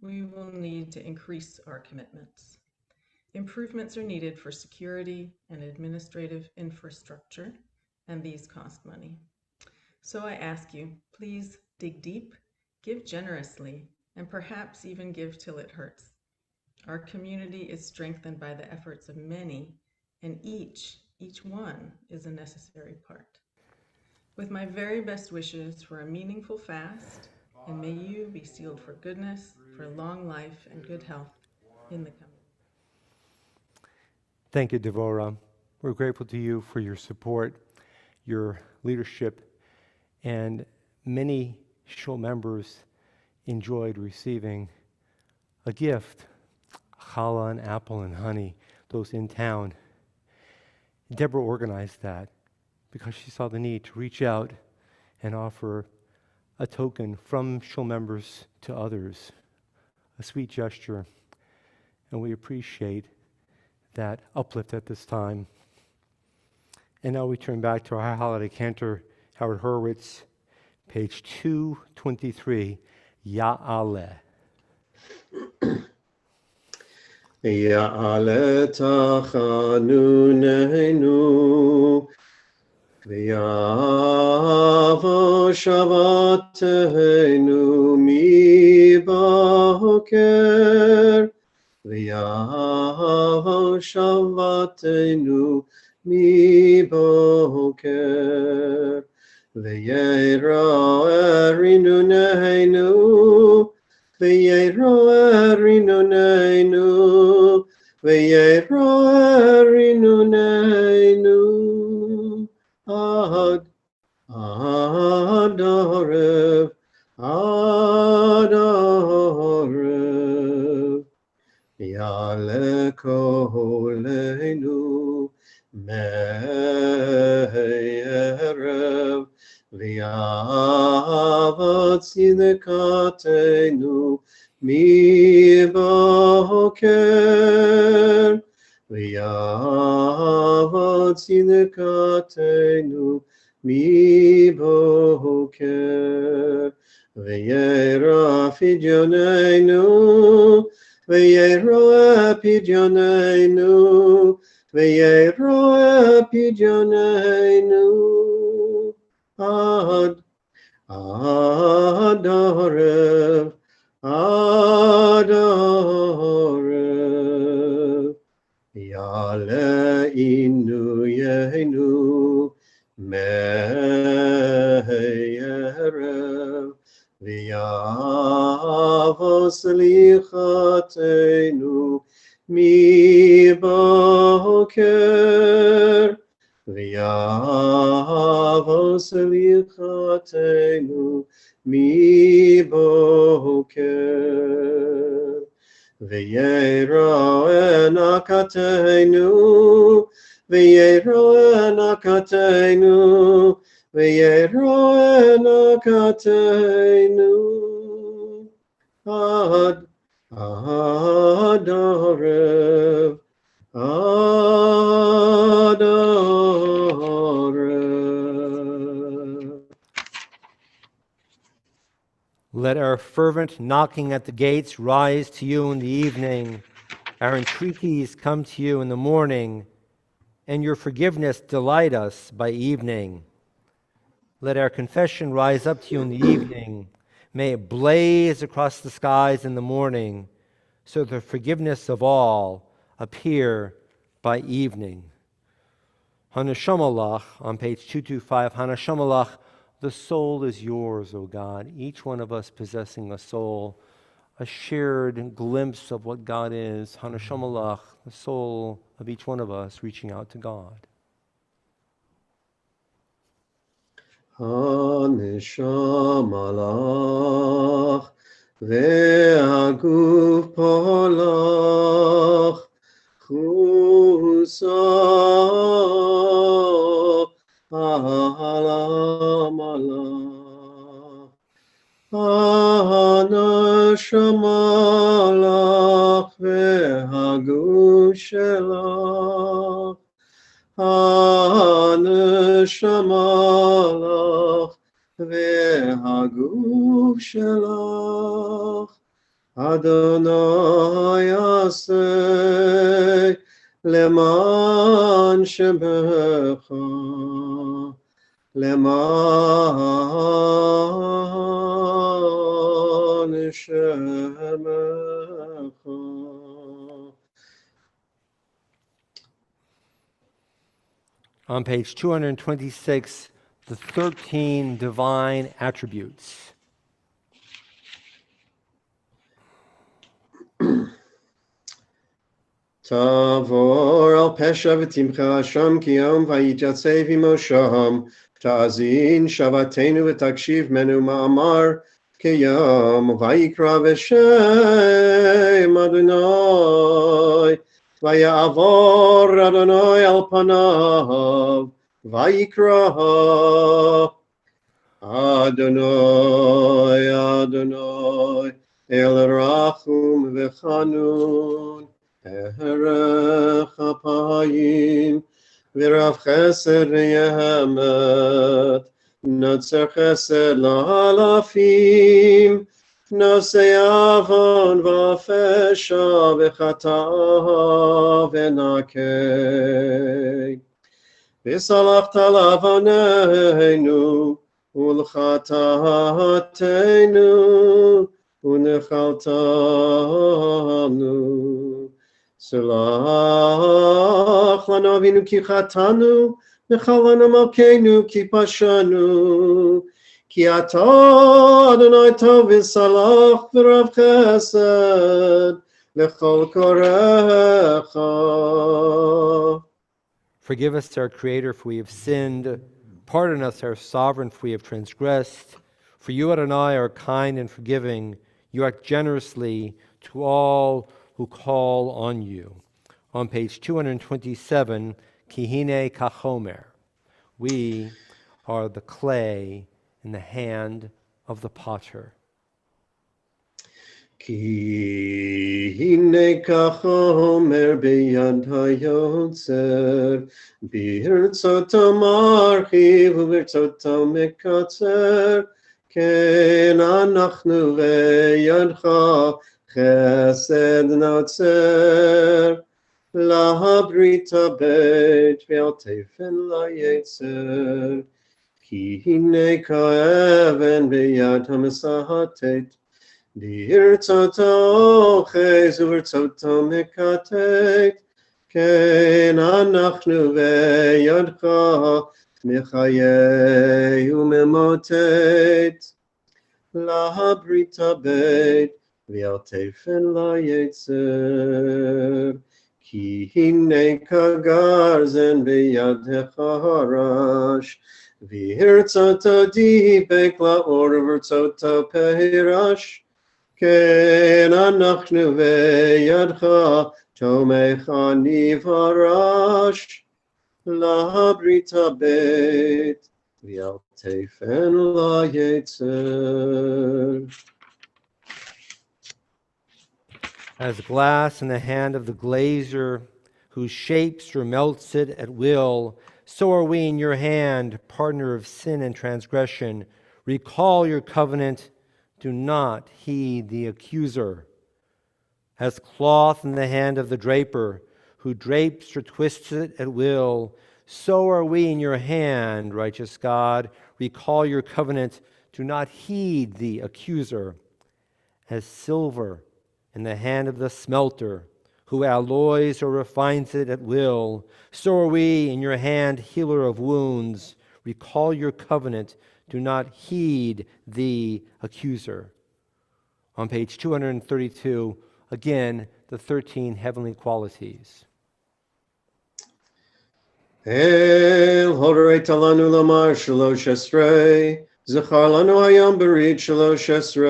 C: we will need to increase our commitments. Improvements are needed for security and administrative infrastructure, and these cost money. So I ask you, please dig deep, give generously, and perhaps even give till it hurts. Our community is strengthened by the efforts of many, and each one is a necessary part. With my very best wishes for a meaningful fast, and may you be sealed for goodness, for long life and good health in the coming.
A: Thank you, Devorah. We're grateful to you for your support, your leadership, and many shul members enjoyed receiving a gift, challah and apple and honey, those in town. Deborah organized that because she saw the need to reach out and offer a token from shul members to others, a sweet gesture, and we appreciate that uplift at this time. And now we turn back to our holiday cantor, Howard Horowitz, page 223, Ya'aleh.
B: Ya'aleh tachanunenu v'yavo shavatenu mi boker v'yavo shavatenu mi boker v'yero erinunenu v'yero erinunenu v'yero erinunenu ad adorev adorev ya'aleh kolenu me'erev v'yavad tzidkatenu mi boker v'yavad tzidkatenu mi boker v'yera pidionenu v'yero pidionenu v'yero pidionenu ad adorev adorev ya'aleh inuyenu me'erev v'yavo slichatenu mi boker v'yavo slichatenu mi boker v'yero enakatenu v'yero enakatenu v'yero enakatenu ad adorev adorev.
A: Let our fervent knocking at the gates rise to you in the evening, our entreaties come to you in the morning, and your forgiveness delight us by evening. Let our confession rise up to you in the evening. May it blaze across the skies in the morning, so the forgiveness of all appear by evening. Hanashamalach, on page 225, Hanashamalach, the soul is yours, O God, each one of us possessing a soul, a shared glimpse of what God is. Hanashamalach, the soul of each one of us reaching out to God.
B: Hanashamalach ve'aguf polach chusa alamalach Hanashamalach ve'aguf shelach Hanashamalach ve'aguf shelach Adonai aseh leman shemecha leman shemecha.
A: On page 226, the 13 divine attributes.
B: Tavor al pesha v'timcha Hashem ki yom vayityatzei v'mosham ta'azin shavatenu v'takshiv menu ma'amar ki yom vayikra v'shem Adonai vayavor Adonai al panav vayikra Adonai Adonai el rachum v'chanun Erech apayim ורב חסד ויהמת, נוצר חסד לאלפים, נושא עוון ופשע וחטא ונקה. וסלחת לעווננו ולחטאתנו ונחלתנו. סלח לנו אבינו כי חטאנו, וחל לנו מלכנו כי פשענו. כי אתה אדוני טוב וסלח ורב חסד לכל קוראיך.
A: Forgive us, our Creator, for we have sinned. Pardon us, our Sovereign, for we have transgressed. For you, Adonai, are kind and forgiving. You act generously to all who call on you. On page 227, Kihine Kachomer. We are the clay in the hand of the potter.
B: כי הנה כך אומר ביד היוצר, ברצותו מרחיב וברצותו מקצר, כן אנחנו בידך חסד נוצר, להברית הבית ואל תפן ליצר. כי הנה כאבן ביד המסחטת, ברצותו אוחז וברצותו מקטט, כן אנחנו בידך מחיה וממוטט, להברית הבית ואל תפן ליצר. כי הנה כגרזן בידך הרש, ברצותו דיבק לאור וברצותו פרש, כן אנחנו בידך תומך נברש, להברית הבית ואל תפן ליצר.
A: As glass in the hand of the glazier, who shapes or melts it at will, so are we in your hand, partner of sin and transgression. Recall your covenant, do not heed the accuser. As cloth in the hand of the draper, who drapes or twists it at will, so are we in your hand, righteous God. Recall your covenant, do not heed the accuser. As silver in the hand of the smelter, who alloys or refines it at will, so are we in your hand, healer of wounds. Recall your covenant, do not heed the accuser. On page 232, again, the 13 heavenly qualities.
B: El הורית לנו לומר שלוש עשרה, זכר לנו היום ברית שלוש עשרה,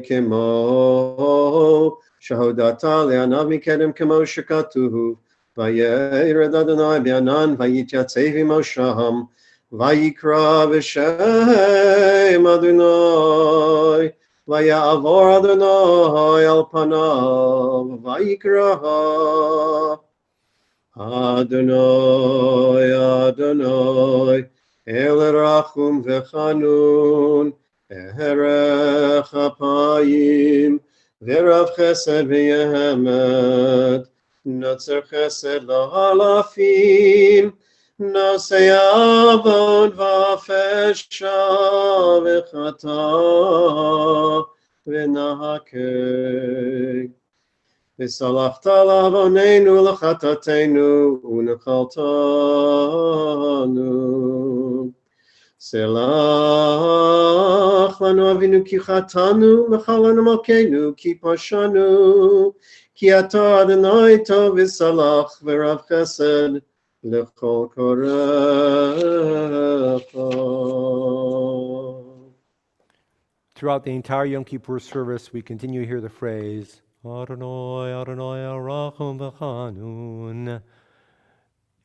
B: כמו שהודעת לעניו מקדם כמו שכתוב, וירד אדוני בענן ויתייצב עמו שם, ויקרא בשם אדוני, ויעבור אדוני על פניו, ויקרא אדוני, אדוני, אל רחום וחנון, ארך אפיים, ורב חסד ויהמת, נוצר חסד לאלפים, נושא עוון ופשע וחטא ונקה. וסלחת לעווננו ולחטאתנו ונחלתנו. סלח לנו אבינו כי חטאנו, וחל לנו מלכנו כי פשענו, כי אתה אדוני טוב וסלח ורב חסד לכל קוראיך.
A: Throughout the entire Yom Kippur service, we continue to hear the phrase, Adonai, Adonai, Rachum v'chanun.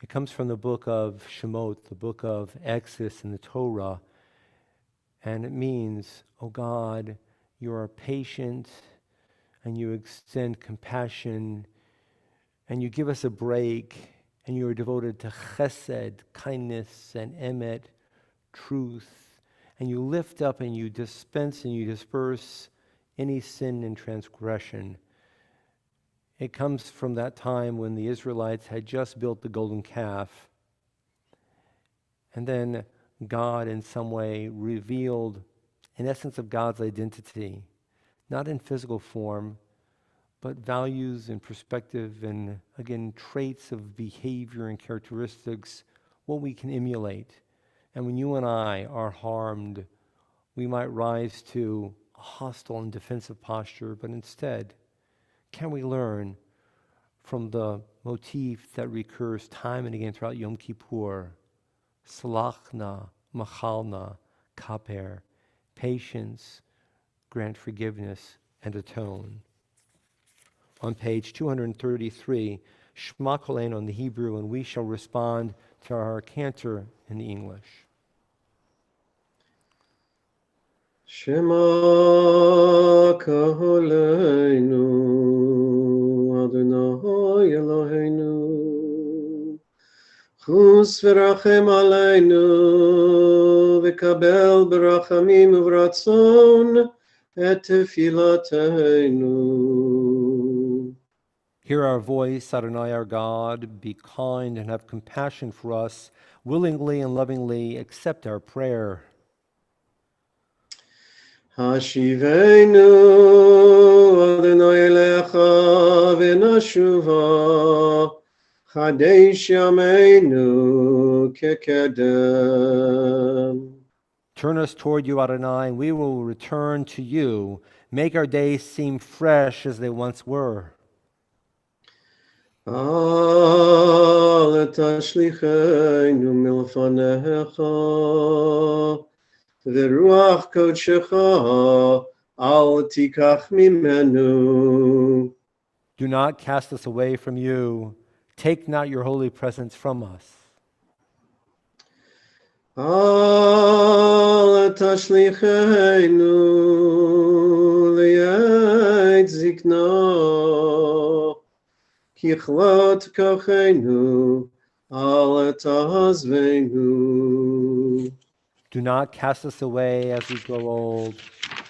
A: It comes from the book of Shemot, the book of Exodus in the Torah, and it means, oh God, you are patient, and you extend compassion, and you give us a break, and you are devoted to chesed, kindness, and emet, truth, and you lift up and you dispense and you disperse any sin and transgression. It comes from that time when the Israelites had just built the golden calf, and then God in some way revealed an essence of God's identity, not in physical form, but values and perspective and, again, traits of behavior and characteristics, what we can emulate. And when you and I are harmed, we might rise to a hostile and defensive posture, but instead, can we learn from the motif that recurs time and again throughout Yom Kippur, Salachna, Machalna, Kaper, patience, grant forgiveness, and atone. On page 233, Shema Kolenu in the Hebrew, and we shall respond to our cantor in the English.
B: Shema Kolenu Adonai Eloheinu Chus v'rachem aleinu v'kabel b'rachamim uvratzon et tefilateinu.
A: Hear our voice, Adonai our God, be kind and have compassion for us, willingly and lovingly accept our prayer.
B: Hashivenu Adonai elecha v'nashuva Chadesh yameinu kekedem.
A: Turn us toward you, Adonai, and we will return to you. Make our days seem fresh as they once were.
B: Al tashlichenu milfanecha v'ruach kodshecha al tikach mimenu.
A: Do not cast us away from you. Take not your holy presence from us.
B: Al tashlichenu liyad zikna kichlot kochenu al tazvenu.
A: Do not cast us away as we grow old.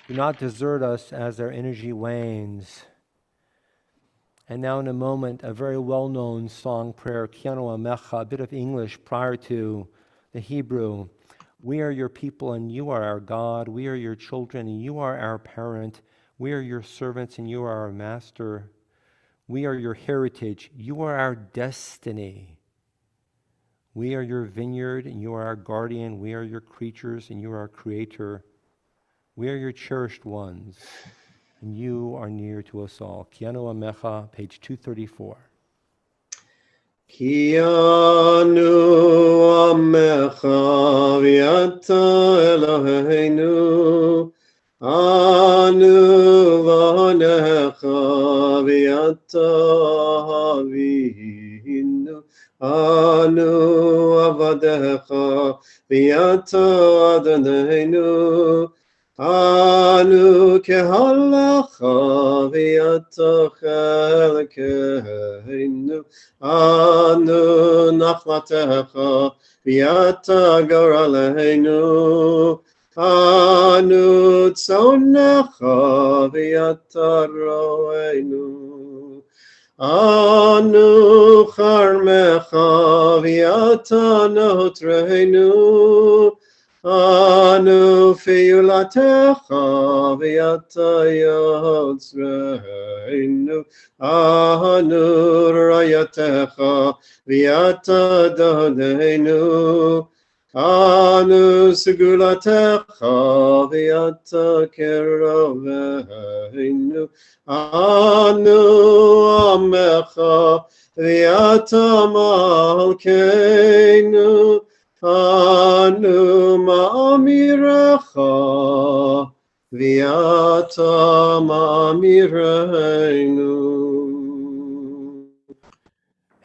A: Do not desert us as our energy wanes. And now in a moment, a very well-known song prayer, Kianu Amecha, a bit of English prior to the Hebrew. We are your people and you are our God. We are your children and you are our parent. We are your servants and you are our master. We are your heritage. You are our destiny. We are your vineyard and you are our guardian. We are your creatures and you are our creator. We are your cherished ones and you are near to us all. Kianu Amecha, page 234.
B: Kianu amecha v'yata Eloheinu anu v'anecha v'yata avinu anu avadecha v'yata Adonenu anu kehalacha v'yata chelkeinu anu nachlatecha v'yata goraleinu anu tzonecha v'yata roeinu anu charmecha v'yata notreinu anu fiulatecha v'yata yotzreinu anu rayatecha v'yata dodeinu anu segulatecha v'yata keroveinu anu amecha v'yata malkeinu anu ma'amirecha v'yata ma'amireinu.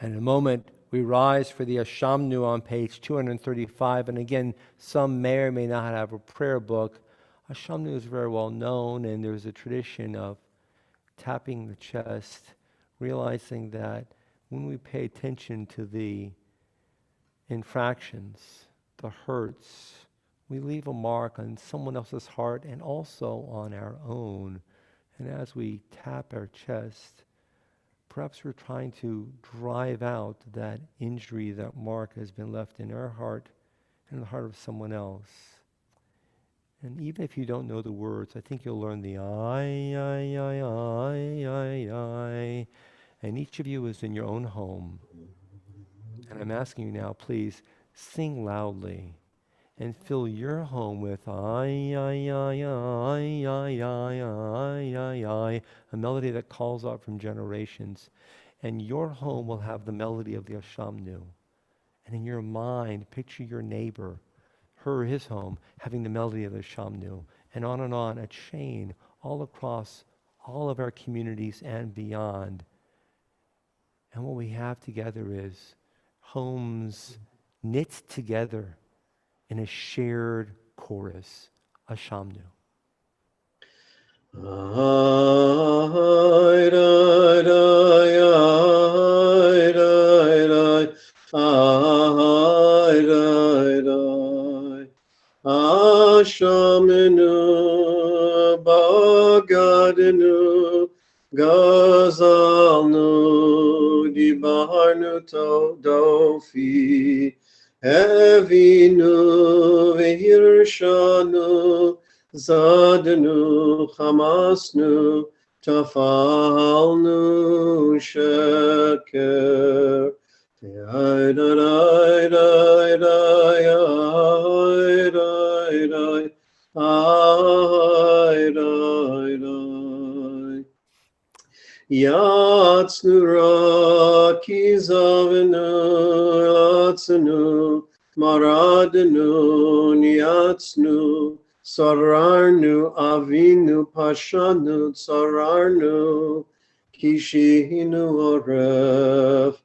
A: And in a moment, we rise for the Ashamnu on page 235. And again, some may or may not have a prayer book. Ashamnu is very well known, and there's a tradition of tapping the chest, realizing that when we pay attention to the infractions, the hurts, we leave a mark on someone else's heart and also on our own. And as we tap our chest, perhaps we're trying to drive out that injury, that mark has been left in our heart and the heart of someone else. And even if you don't know the words, I think you'll learn the I. And each of you is in your own home. And I'm asking you now, please sing loudly and fill your home with a melody that calls out from generations. And your home will have the melody of the Ashamnu. And in your mind, picture your neighbor, her, his home, having the melody of the Ashamnu. And on, a chain all across all of our communities and beyond. And what we have together is homes knit together in a shared chorus, Ashamnu.
B: Ashamnu bagadnu gazalnu dibarnu dofi Evinu vehirshanu zadnu chamasnu tafalnu sheker Yatsnu rakizavenu latsnu maradnu yatsnu sararnu avinu pashanu sararnu kishinu oref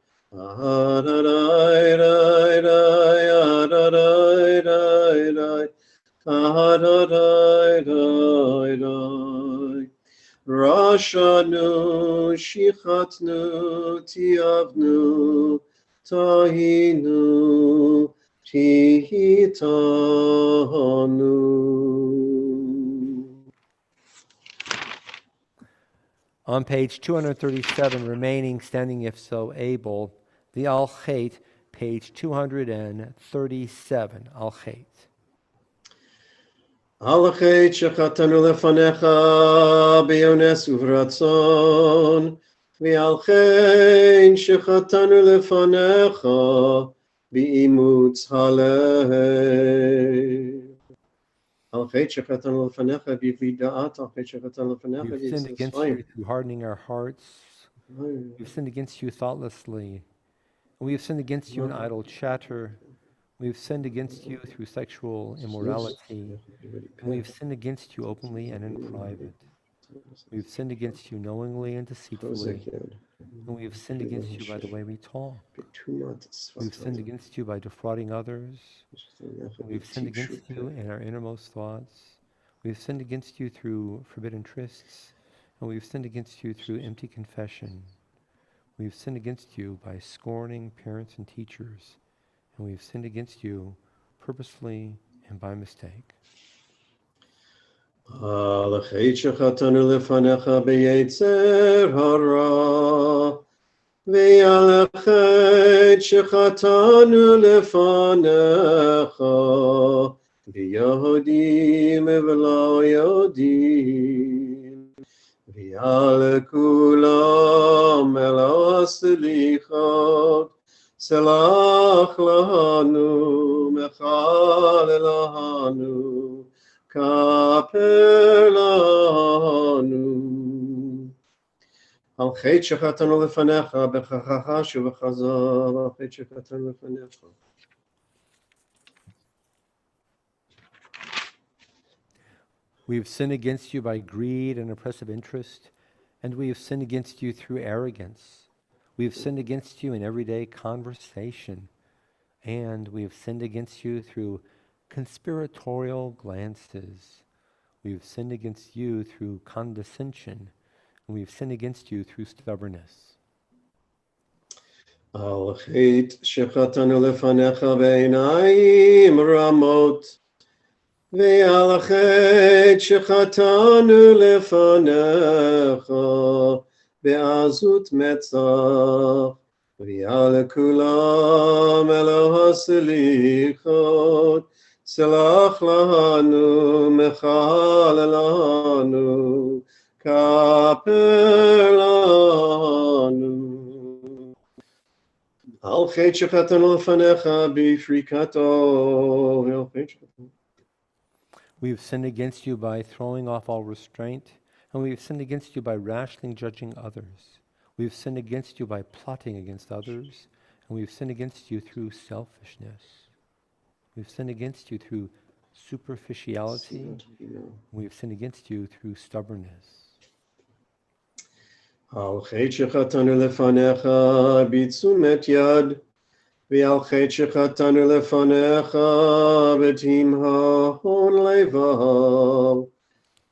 B: Rashanu, Shichatnu, Tiavnu, Tahinu, Tihitanu.
A: On page 237, remaining standing if so able, the Al-Khait, page 237, Al-Khait.
B: Al-Khait shechatanu lefanecha beyones uvratzon, v'al-Khait shechatanu lefanecha beimutz halev. Al-Khait shechatanu lefanecha b'vida'at, Al-Khait shechatanu lefanecha
A: We've sinned against you through hardening our hearts. We've sinned against you thoughtlessly. We have sinned against you in idle chatter. We've sinned against you through sexual immorality. And we've sinned against you openly and in private. We've sinned against you knowingly and deceitfully. And we have sinned against you by the way we talk. We've sinned against you by defrauding others. We've sinned against you in our innermost thoughts. We've sinned against you through forbidden trysts. And we've sinned against you through empty confession. We've sinned against you by scorning parents and teachers. And we've sinned against you purposely and by mistake.
B: Al-Khait shechatanu lefanecha beyetzer hara, ve'al-Khait shechatanu lefanecha beyodim v'lo yodim, ve'al-kulam elo slichot, selach lanu, mechal lanu, Kapelanu. Al-Khait shechatanu lefanecha bechachacha shuvachazal. Al-Khait shechatanu lefanecha.
A: We have sinned against you by greed and oppressive interest, and we have sinned against you through arrogance. We have sinned against you in everyday conversation, and we have sinned against you through conspiratorial glances. We have sinned against you through condescension, and we have sinned against you through stubbornness.
B: על חטא שחטאנו לפניך בעיניים רמות, ועל החטא שחטאנו לפניך בעזות מצח, ויעל לכולם אלוה הסליחות, סלח לנו, מחל לנו, כפר לנו. על חטא שחטאנו לפניך בפריקתו, ועל חטא שחטאנו.
A: We have sinned against you by throwing off all restraint, and we have sinned against you by rashly judging others. We have sinned against you by plotting against others, and we have sinned against you through selfishness. We have sinned against you through superficiality. We have sinned against you through stubbornness.
B: על חטא שחטאנו לפניך בתשומת יד, ועל חטא שחטאנו לפניך בתימהון לבב,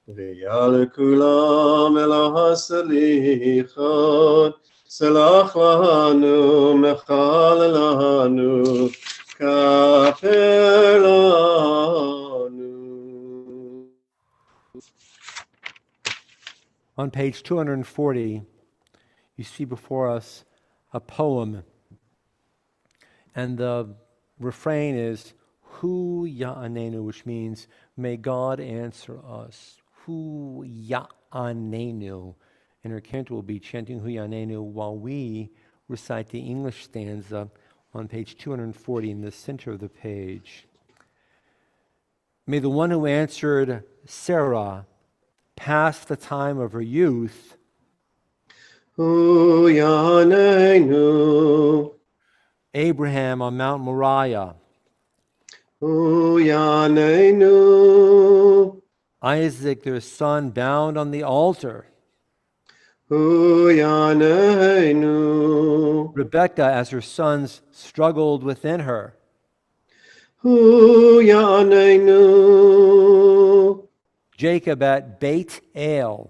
B: ויעל לכולם אלוה הסליחות, סלח לנו, מחל לנו, כפר לנו.
A: On page 240, you see before us a poem, and the refrain is Hu Ya'anenu, which means, may God answer us. Hu Ya'anenu. And our cantor will be chanting Hu Ya'anenu while we recite the English stanza on page 240 in the center of the page. May the one who answered Sarah pass the time of her youth.
B: Hu Ya'anenu.
A: Abraham on Mount Moriah.
B: Hu Ya'anenu.
A: Isaac, their son, bound on the altar.
B: Hu Ya'anenu.
A: Rebekah, as her sons struggled within her.
B: Hu Ya'anenu.
A: Jacob at Beit El.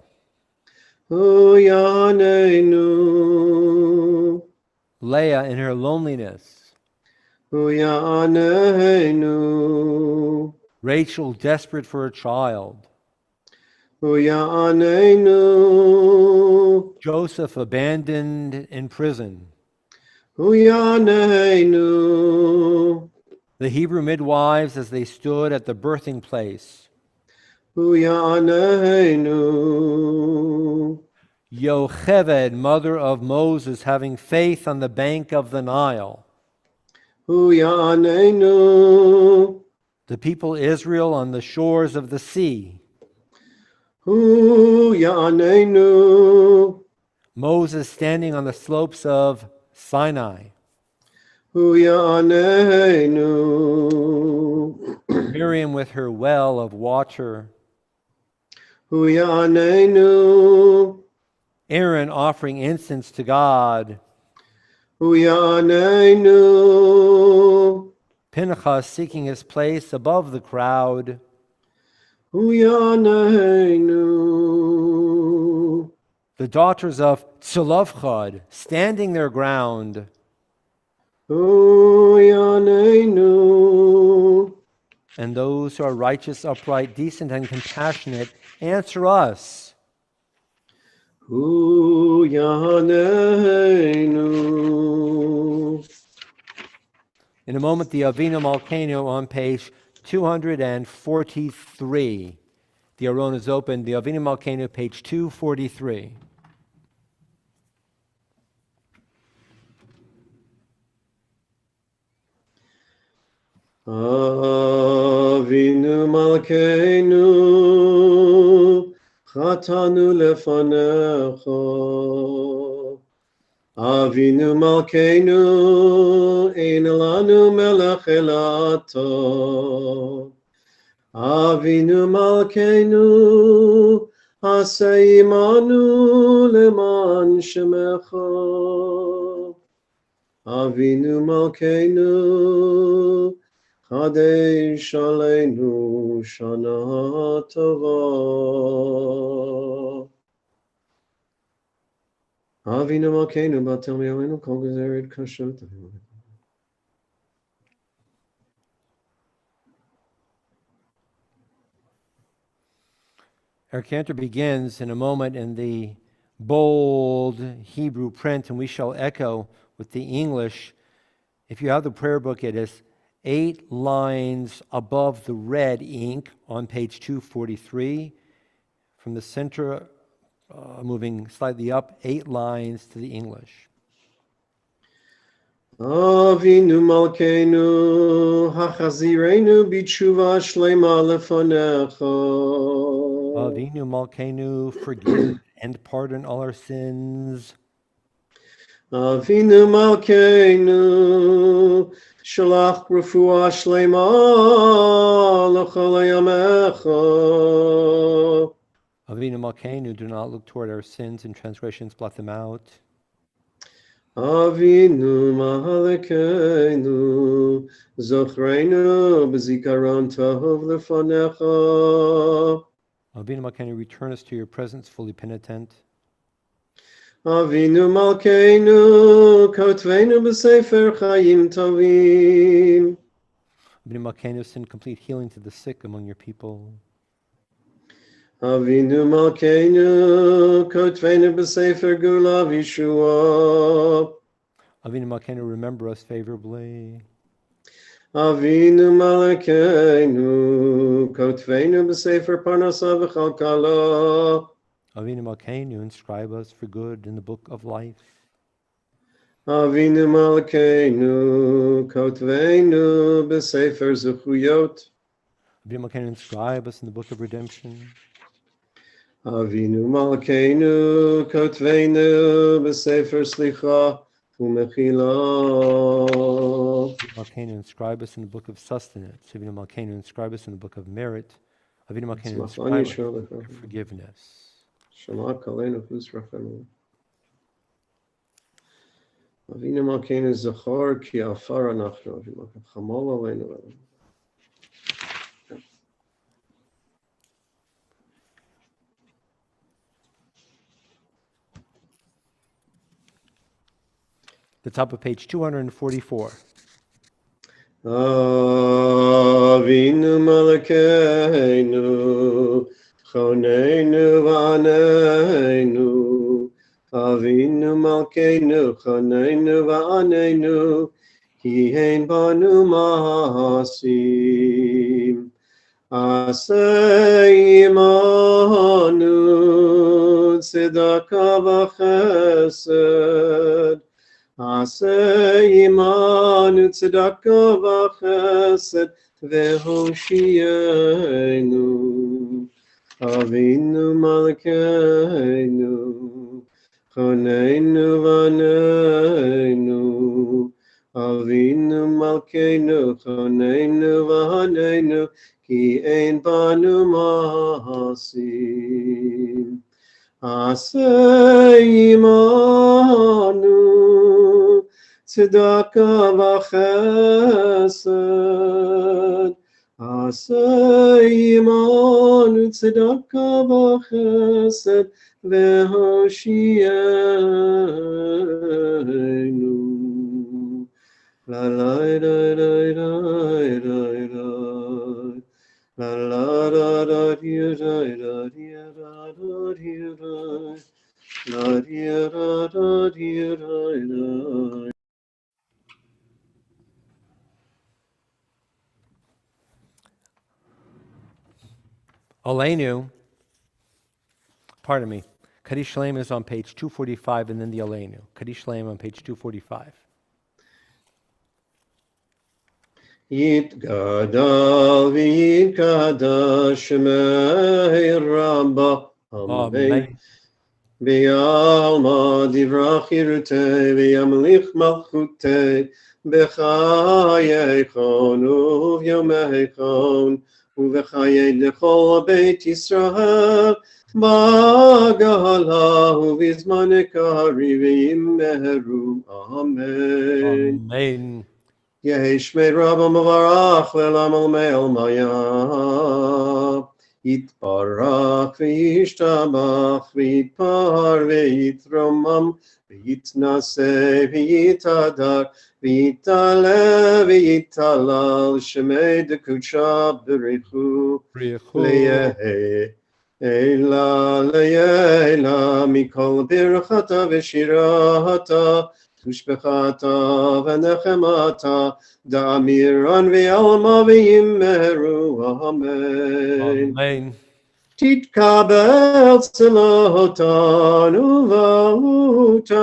B: Hu Ya'anenu.
A: Leah in her loneliness.
B: Hu Ya'anenu.
A: Rachel desperate for a child.
B: Hu Ya'anenu.
A: Joseph abandoned in prison.
B: Hu Ya'anenu.
A: The Hebrew midwives as they stood at the birthing place.
B: Hu Ya'anenu.
A: Yocheved, mother of Moses, having faith on the bank of the Nile.
B: Hu Ya'anenu.
A: The people Israel on the shores of the sea.
B: Hu Ya'anenu.
A: Moses standing on the slopes of Sinai.
B: Hu Ya'anenu.
A: Miriam with her well of water.
B: Hu Ya'anenu.
A: Aaron offering incense to God.
B: Hu Ya'anenu.
A: Pinchas seeking his place above the crowd.
B: Hu Ya'anenu.
A: The daughters of Tzelovchad standing their ground.
B: Hu Ya'anenu.
A: And those who are righteous, upright, decent, and compassionate answer us.
B: Hu Ya'anenu.
A: In a moment, the Avinu Malkeinu on page 243. The Aron is open. The Avinu Malkeinu, page 243.
B: Avinu Malkeinu, Chatanu lefanecha. Avinu Malkeinu, ein lanu melech elato. Avinu Malkeinu, aseh imanu leman shemecha. Avinu Malkeinu, Chadesh aleinu shana tova. Avinu Malkeinu Batel Me'alenu Kol Gezered Kashot.
A: Our cantor begins in a moment in the bold Hebrew print, and we shall echo with the English. If you have the prayer book, it is 8 lines above the red ink on page 243. From the center, moving slightly up, 8 lines to the English.
B: Avinu Malkeinu Hachazirenu B'tshuva Shlema Lefanecha.
A: Avinu Malkeinu, forgive and pardon all our sins.
B: Avinu Malkeinu Shalach Refuah Shlema L'chol Yamecha.
A: Avinu Malkeinu, do not look toward our sins and transgressions, blot them out.
B: Avinu Malkeinu Zochreinu B'zikaron Tov Lefanecha.
A: Avinu Malkeinu, return us to your presence fully penitent.
B: Avinu Malkeinu Kotveinu B'Sefer Chayim Tovim.
A: Avinu Malkeinu, send complete healing to the sick among your people.
B: Avinu Malkeinu Kotveinu B'Sefer Gula V'Yeshua.
A: Avinu Malkeinu, remember us favorably.
B: Avinu Malkeinu Kotveinu B'Sefer Parnasa V'Chalkala.
A: Avinu Malkeinu, inscribe us for good in the book of life.
B: Avinu Malkeinu Kotveinu B'Sefer Zechuyot.
A: Avinu Malkeinu, inscribe us in the book of redemption.
B: Avinu Malkeinu Kotveinu B'Sefer Slicha U'Mechila.
A: Malkeinu, inscribe us in the book of sustenance. Avinu Malkeinu, inscribe us in the book of merit. Avinu Malkeinu, inscribe us in the book of forgiveness.
B: Shalak Aleinu Husrachanu. Avinu Malkeinu Zachor Ki Afar Anachnu. Avinu Malkeinu Chamol Aleinu.
A: The top of page 244.
B: Avinu Malkeinu Choneinu V'aneinu. Avinu Malkeinu Choneinu V'aneinu. Ki hein banu mahasim. Aseh imanu tzedakah v'chesed. Aseh imanu tzedakah v'chesed v'hoshienu. Avinu Malkeinu Choneinu v'aneinu. Avinu Malkeinu Choneinu v'aneinu. Ki ein banu mahasim. Aseh imanu tzedakah v'chesed. Aseh imanu tzedakah v'chesed v'hoshienu. La la la la la la la. La la la la dia da da dia da da dia da. La dia da da dia da da.
A: Aleinu, pardon me, Kaddish Shalem is on page 245 and then the Aleinu. Kaddish Shalem on page 245.
B: Yitgadal v'yitkadash shemei Rabba. Amen. V'yalma divrach yirutei v'yamlich malchutei b'chayeichon u'v'yomeichon u'v'chayei l'chol beit Yisrael b'gala u'v'zmanei kari v'yimeru. Amen.
A: Amen.
B: Yehi Shmei Rabba Mavarach Le'lam Al Me'el Maya. יתברך וישתבח ויתפאר ויתרומם ויתנשא ויתהדר ויתעלה ויתהלל שמי דקודשה בריחו לילה מכל ברכתה ושירתה תושבחתה ונחמתה דאמירן ועלמה וימהרו אמן.
A: Amen.
B: תתקבל צלחותן ובאותן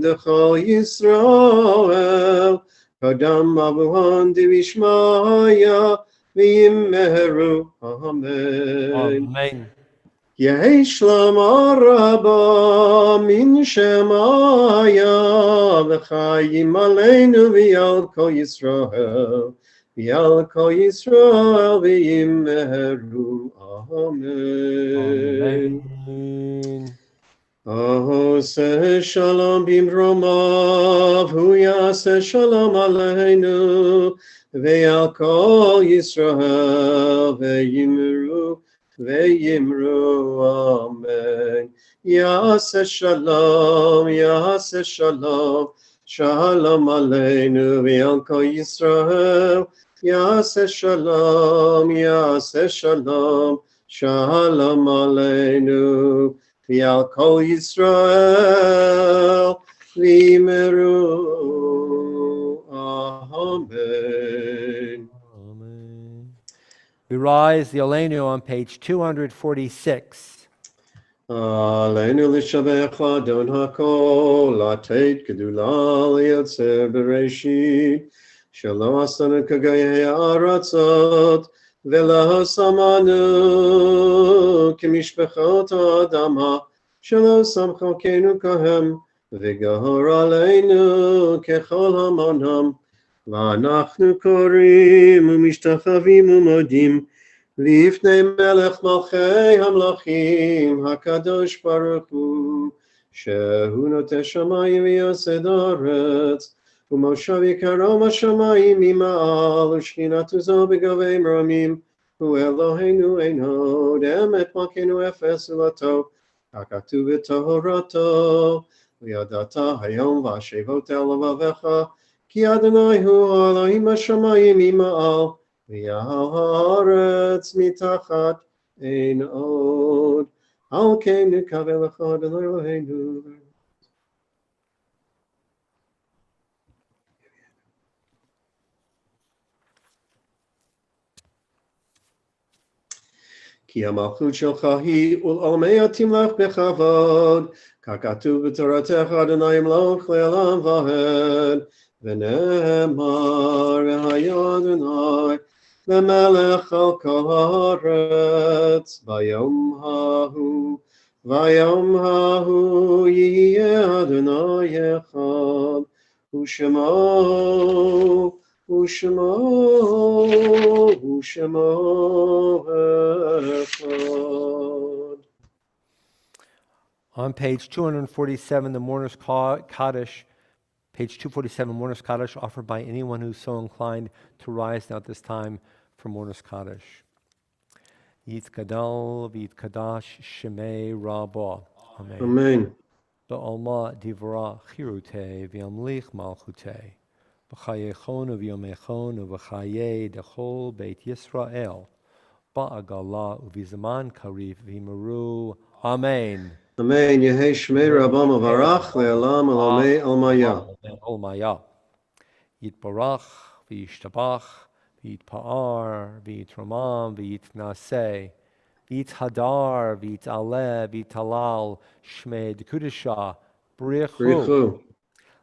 B: דכל ישראל קדם אבוהן דבשמיא וימהרו אמן.
A: Amen.
B: יהי שלמה רבה מן שמיא וחיים עלינו ועל כל ישראל ועל כל ישראל וימהרו אמן.
A: Amen.
B: העושה שלום במרומיו הוא יעשה שלום עלינו ועל כל ישראל וימהרו אמן. יעשה שלום שלום עלינו ועל כל ישראל יעשה שלום שלום עלינו ועל כל ישראל וימהרו אמן.
A: Amen. We rise the Aleinu on page 246.
B: עלינו לשבח לאדון הכל, לתת גדולה ליוצר בראשית, שלא עשנו כגויי הארצות, ולא שמנו כמשפחות האדמה, שלא שם חלקנו כהם, וגהר עלינו ככל המונם, ואנחנו קוראים ומשתחווים ומודים, לפני מלך מלכי המלכים, הקדוש ברוך הוא, שהוא נוטה שמיים ויוסד הארץ, ומושב יקרו מהשמיים ממעל, ושכינת עוזו בגובי מרומים, הוא אלוהינו אין עוד, אמת מלכנו אפס ולטו, הכתוב בתורתו, וידעת היום והשבות אל לבביך, כי אדוני הוא אלוהים השמיים ממעל, ועל הארץ מתחת אין עוד. על כן נקווה לך אדוני אלוהינו. כי המלכות שלך היא ולעולמי תמלך בכבוד, ככתוב בתורתך אדוני ימלוך לעולם ועד, ונאמר והיה אדוני למלך על כל הארץ ביום ההוא יהיה אדוני אחד ושמו אחד.
A: On page 247, the Mourner's Kaddish, page 247, Mourner's Kaddish, offered by anyone who's so inclined to rise now at this time for Mourner's Kaddish. Yitkadal v'yitkadash shemei rabba. Amen.
B: Amen.
A: Ba'alma divra chirute v'yamlich malchute. B'chayechon v'yomechon v'chaye dechol beit Yisrael. Ba'agala u'v'zaman karif v'yimeru. Amen.
B: Amen. Yehei shmei rabba mavarach le'alam alamei almaya.
A: Almaya. Yitbarach v'yishtabach v'yitpa'ar v'yitramam v'yitnaseh v'yithadar v'yit'aleh v'yit'alal shmei d'kudisha brichu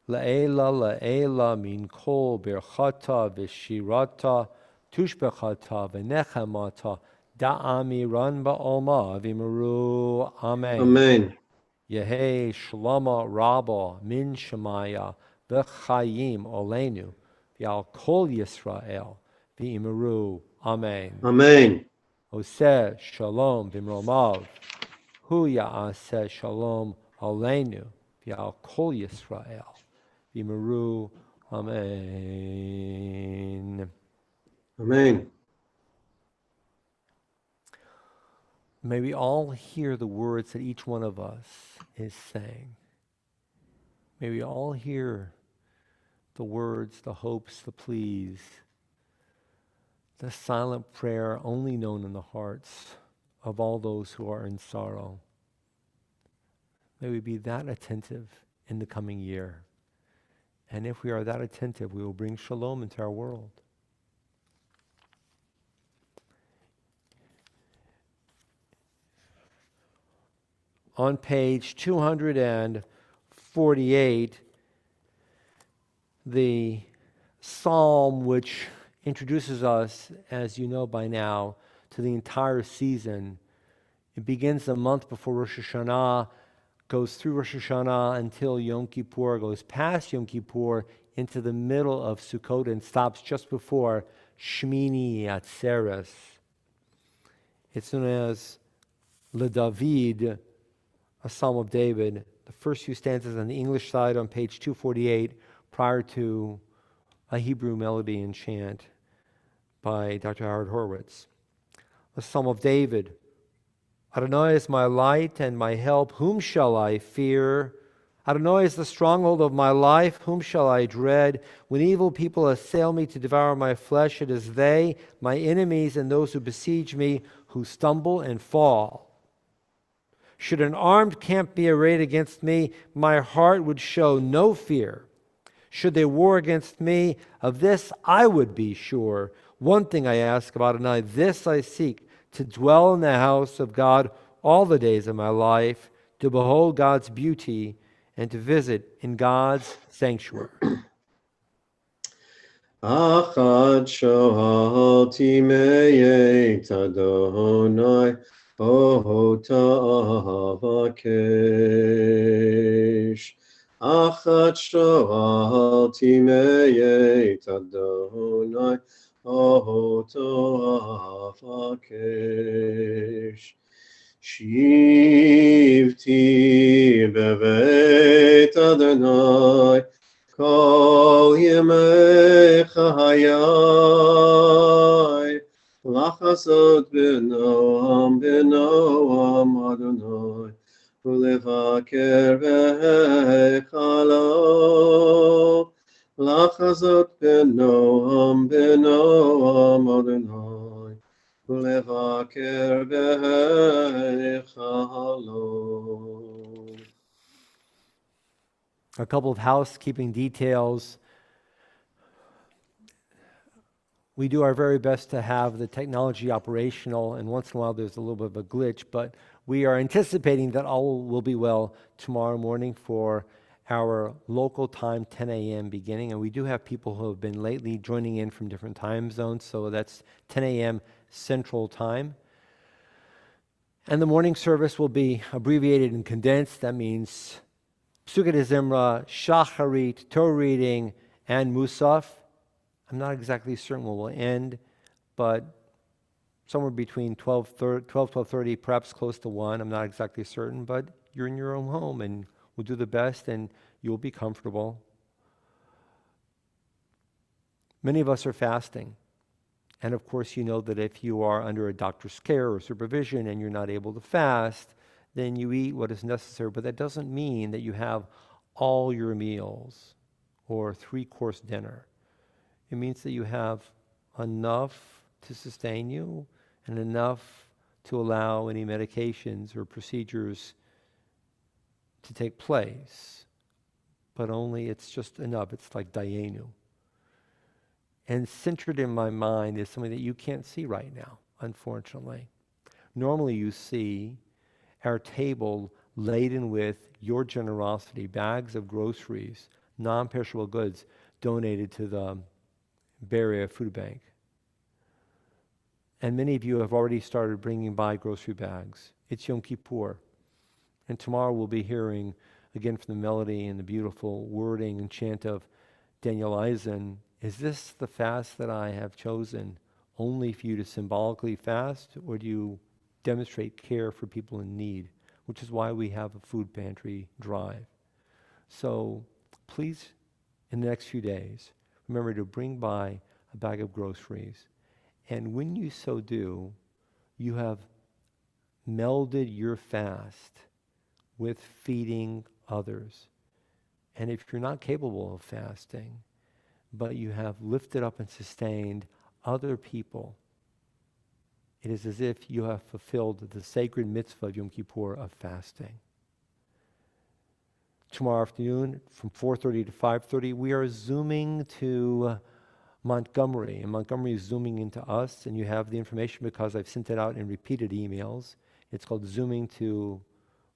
A: la'ela min kol birchata v'shirata tushbechata v'nechamata da'amiran ba'alma v'yimeru. Amen.
B: Amen.
A: Yehei shlama rabba min shemaya v'chayim olenu v'al kol Yisrael v'imeru. Amen.
B: Amen.
A: Oseh shalom v'imromav hu ya'aseh shalom olenu v'al kol Yisrael v'imeru. Amen.
B: Amen.
A: May we all hear the words that each one of us is saying. May we all hear the words, the hopes, the pleas, the silent prayer only known in the hearts of all those who are in sorrow. May we be that attentive in the coming year. And if we are that attentive, we will bring shalom into our world. On page 248, the psalm which introduces us, as you know by now, to the entire season. It begins a month before Rosh Hashanah, goes through Rosh Hashanah until Yom Kippur, goes past Yom Kippur into the middle of Sukkot and stops just before Shmini Atzeres. It's known as Le David, a Psalm of David. The first few stanzas on the English side on page 248, prior to a Hebrew melody and chant by Dr. Howard Horowitz. A Psalm of David. Adonai is my light and my help. Whom shall I fear? Adonai is the stronghold of my life. Whom shall I dread? When evil people assail me to devour my flesh, it is they, my enemies, and those who besiege me, who stumble and fall. Should an armed camp be arrayed against me, my heart would show no fear. Should they war against me, of this I would be sure. One thing I ask of Adonai, this I seek, to dwell in the house of God all the days of my life, to behold God's beauty, and to visit in God's sanctuary.
B: Achad shohalti me'et Adonai, Otavakesh. Achad shohalti me'et Adonai, Otavakesh. Shivti bevet Adonai, Kol yemei chayai, lachasot b'noam Adonai, ulevaker b'chalo, lachasot b'noam Adonai, ulevaker b'chalo.
A: A couple of housekeeping details. We do our very best to have the technology operational, and once in a while there's a little bit of a glitch, but we are anticipating that all will be well tomorrow morning for our local time, 10 a.m. beginning. And we do have people who have been lately joining in from different time zones, so that's 10 a.m. Central Time. And the morning service will be abbreviated and condensed. That means Psukat Zimra, Shacharit, Torah reading, and Musaf. I'm not exactly certain when we'll end, but somewhere between 12:30, perhaps close to 1. I'm not exactly certain, but you're in your own home, and we'll do the best, and you'll be comfortable. Many of us are fasting. And of course, you know that if you are under a doctor's care or supervision and you're not able to fast, then you eat what is necessary, but that doesn't mean that you have all your meals or 3-course dinner. It means that you have enough to sustain you and enough to allow any medications or procedures to take place, but only it's just enough. It's like dayenu. And centered in my mind is something that you can't see right now, unfortunately. Normally you see our table laden with your generosity, bags of groceries, non-perishable goods donated to the Bay Area Food Bank. And many of you have already started bringing by grocery bags. It's Yom Kippur. And tomorrow we'll be hearing again from the melody and the beautiful wording and chant of Daniel Eisen, is this the fast that I have chosen only for you to symbolically fast, or do you demonstrate care for people in need, which is why we have a food pantry drive. So please, in the next few days, remember to bring by a bag of groceries. And when you so do, you have melded your fast with feeding others. And if you're not capable of fasting, but you have lifted up and sustained other people, it is as if you have fulfilled the sacred mitzvah of Yom Kippur of fasting. Tomorrow afternoon from 4:30 to 5:30, we are zooming to Montgomery, and Montgomery is zooming into us, and you have the information because I've sent it out in repeated emails. It's called Zooming to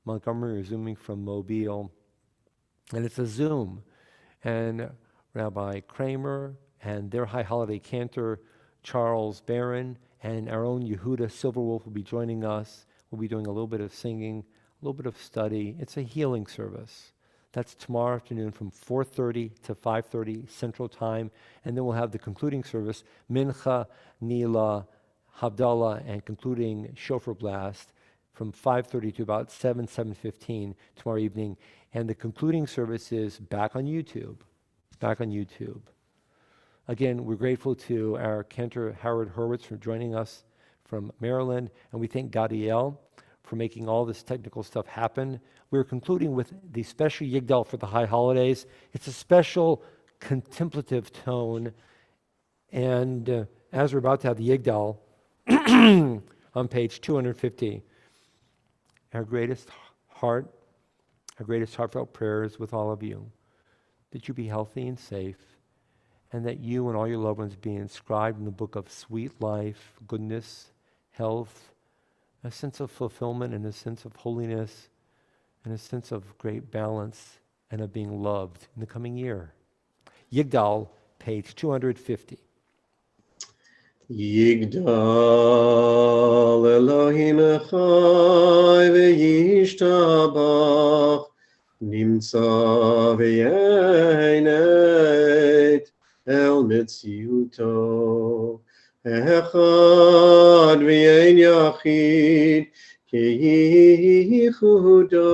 A: Montgomery or Zooming from Mobile, and it's a Zoom. And Rabbi Kramer and their High Holiday Cantor, Charles Barron, and our own Yehuda Silverwolf will be joining us. We'll be doing a little bit of singing, a little bit of study. It's a healing service. That's tomorrow afternoon from 4:30 to 5:30 Central Time. And then we'll have the concluding service, Mincha, Nila, Havdalah, and concluding Shofar Blast from 5:30 to about 7:15 tomorrow evening. And the concluding service is back on YouTube. Again, we're grateful to our cantor Howard Hurwitz for joining us from Maryland, and we thank Gadiel for making all this technical stuff happen. We're concluding with the special Yigdal for the high holidays. It's a special contemplative tone, and as we're about to have the Yigdal on page 250, our greatest heartfelt prayers with all of you, that you be healthy and safe, and that you and all your loved ones be inscribed in the book of sweet life, goodness, health, a sense of fulfillment and a sense of holiness and a sense of great balance and of being loved in the coming year. Yigdal, page 250.
B: Yigdal Elohim Echai v'yishtabach nimtza v'yenet el metziuto Echad v'yein yachid ki yichudo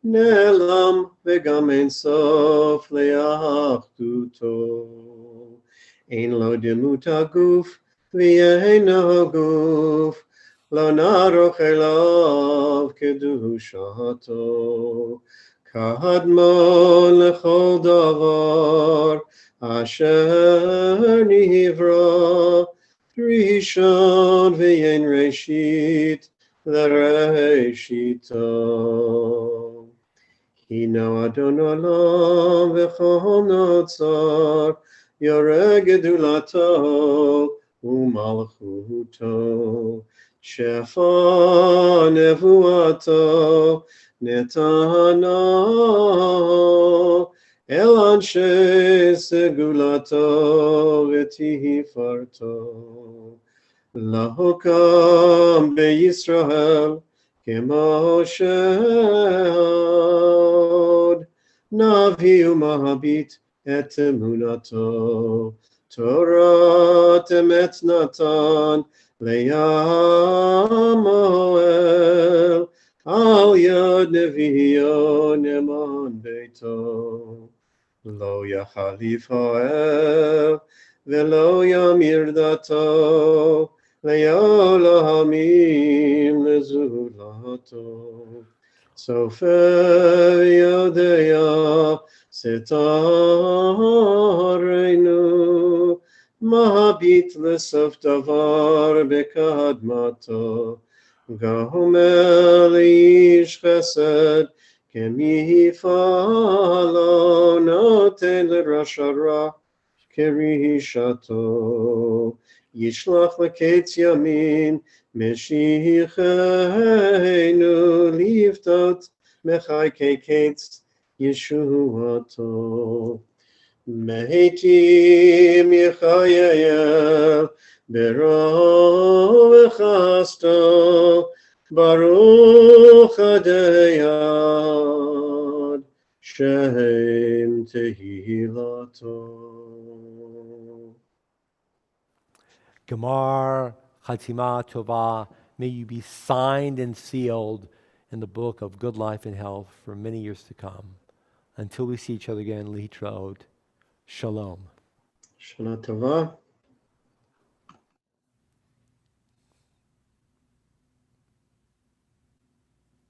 B: ne'elam v'gam ein sof le'achduto Ein lo demut haguf v'yein haguf lo naroch elav kedushato kadmon lechol davar asher nivra rishon v'yein reshit l'reshito Hino Adon Olam v'chol notzar Yoreh gedulato umalchuto shefa nevuato netana el anshe segulato v'tifarto lahokam beYisrael kemo she'od navi umahabit et emunato Torah emet natan le'amoel al yad neviyo neman beito lo yachalif ha'el ve'lo yamir dato le'olamim lezulato Sofer Yodea Setarenu Mahabit Lesof Davar Bekadmato Gahomel Ish Chesed Kemifalo Noten Lerashara Kerishato Yishlach Leketz Yamin Meshichenu Liftot Mechai Keketz Yeshuato Meitim Yechayel Bero V'chasto Baruch Adayad Shem Tehilato
A: Gemar Chatima Tova, may you be signed and sealed in the book of good life and health for many years to come. Until we see each other again, Litraot. Shalom.
B: Shana Tova